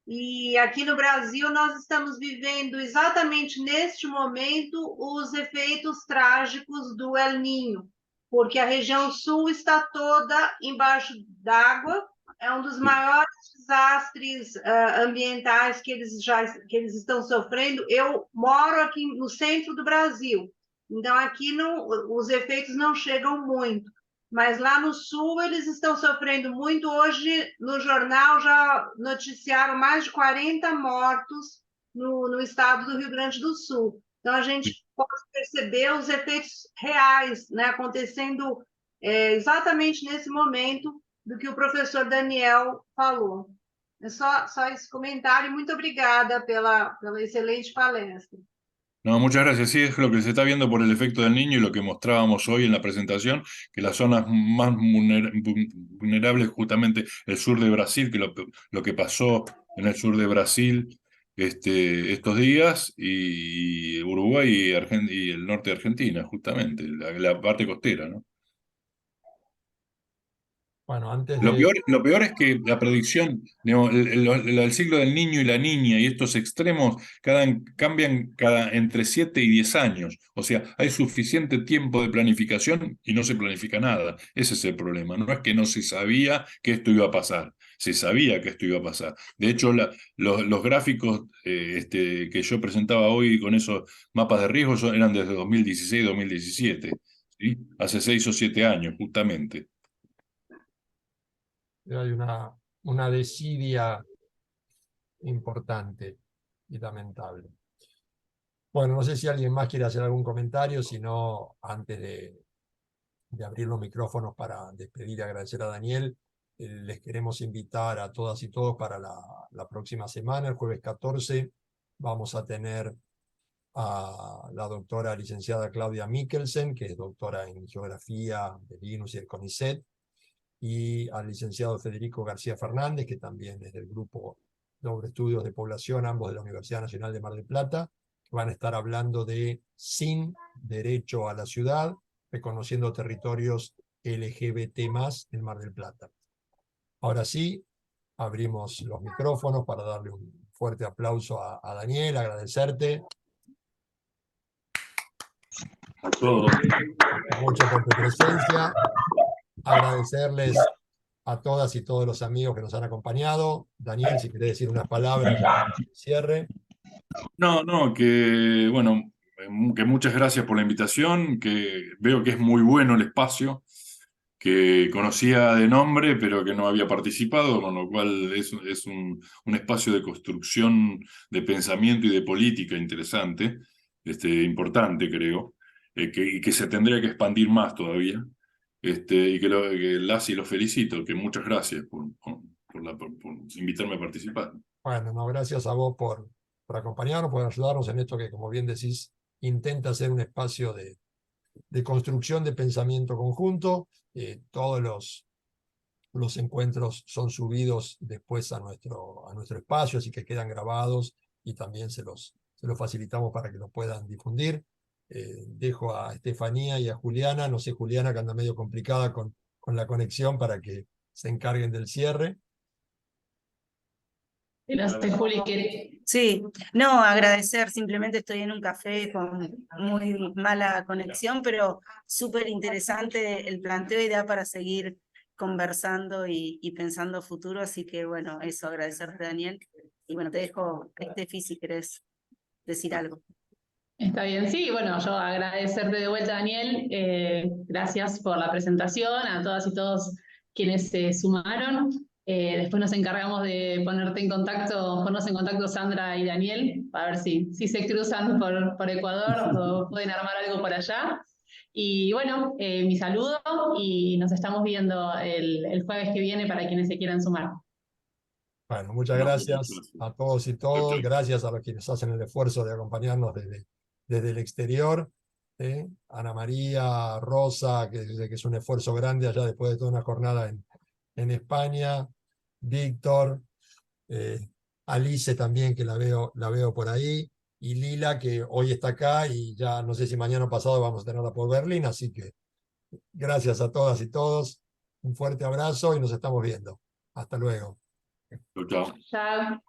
E aqui no Brasil nós estamos vivendo exatamente neste momento os efeitos trágicos do El Niño, porque a região sul está toda embaixo d'água. É um dos maiores desastres ambientais que eles estão sofrendo. Eu moro aqui no centro do Brasil. Então, aqui os efeitos não chegam muito, mas lá no sul eles estão sofrendo muito. Hoje, no jornal, já noticiaram mais de 40 mortos no estado do Rio Grande do Sul. Então, a gente pode perceber os efeitos reais, né, acontecendo exatamente nesse momento do que o professor Daniel falou. É só esse comentário. Muito obrigada pela excelente palestra. No, muchas gracias. Sí, es lo que se está viendo por el efecto del niño y lo que mostrábamos hoy en la presentación, que las zonas más vulnerables, justamente el sur de Brasil, que lo que pasó en el sur de Brasil estos días, y Uruguay y el norte de Argentina, justamente, la parte costera, ¿no? Bueno, antes Lo peor es que la predicción, digamos, el ciclo del niño y la niña y estos extremos cambian entre 7 y 10 años. O sea, hay suficiente tiempo de planificación y no se planifica nada. Ese es el problema. No es que no se sabía que esto iba a pasar. Se sabía que esto iba a pasar. De hecho, los gráficos que yo presentaba hoy con esos mapas de riesgo eran desde 2016-2017, ¿sí? Hace 6 o 7 años, justamente. hay una desidia importante y lamentable. Bueno, no sé si alguien más quiere hacer algún comentario, si no, antes de abrir los micrófonos para despedir y agradecer a Daniel, les queremos invitar a todas y todos para la próxima semana, el jueves 14, vamos a tener a la doctora licenciada Claudia Mikkelsen, que es doctora en Geografía de Linus y el CONICET, y al licenciado Federico García Fernández, que también es del grupo sobre estudios de población, ambos de la Universidad Nacional de Mar del Plata, que van a estar hablando de Sin Derecho a la Ciudad, reconociendo territorios LGBT+ en Mar del Plata. Ahora sí, abrimos los micrófonos para darle un fuerte aplauso a Daniel, agradecerte. Mucho por tu presencia. Agradecerles a todas y todos los amigos que nos han acompañado. Daniel, si querés decir unas palabras, cierre. No, que bueno, que muchas gracias por la invitación, que veo que es muy bueno el espacio, que conocía de nombre, pero que no había participado, con lo cual es un espacio de construcción de pensamiento y de política interesante, importante, creo, y que se tendría que expandir más todavía, y que las y los felicito, que muchas gracias por invitarme a participar. Bueno, no, gracias a vos por acompañarnos, por ayudarnos en esto que, como bien decís, intenta ser un espacio de construcción de pensamiento conjunto. Todos los encuentros son subidos después a nuestro espacio, así que quedan grabados y también se los facilitamos para que lo puedan difundir. Dejo a Estefanía y a Juliana, no sé, Juliana, que anda medio complicada con la conexión, para que se encarguen del cierre. No sé, Juli, que Sí, no, agradecer, simplemente estoy en un café con muy mala conexión, pero súper interesante el planteo y da para seguir conversando y pensando futuro, así que bueno, eso, agradecerte, Daniel. Y bueno, te dejo, Estefi, si querés decir algo. está bien, sí, bueno, yo agradecerte de vuelta, Daniel. Gracias por la presentación, a todas y todos quienes se sumaron. Después nos encargamos de ponernos en contacto Sandra y Daniel, para ver si se cruzan por Ecuador o pueden armar algo por allá. Y bueno, mi saludo y nos estamos viendo el jueves que viene para quienes se quieran sumar. Bueno, muchas gracias a todos y todas. Gracias a los quienes hacen el esfuerzo de acompañarnos desde el exterior. Ana María, Rosa, que es un esfuerzo grande allá después de toda una jornada en España. Víctor, Alice también, que la veo por ahí. Y Lila, que hoy está acá y ya no sé si mañana o pasado vamos a tenerla por Berlín. Así que gracias a todas y todos. Un fuerte abrazo y nos estamos viendo. Hasta luego. Chao. Chao.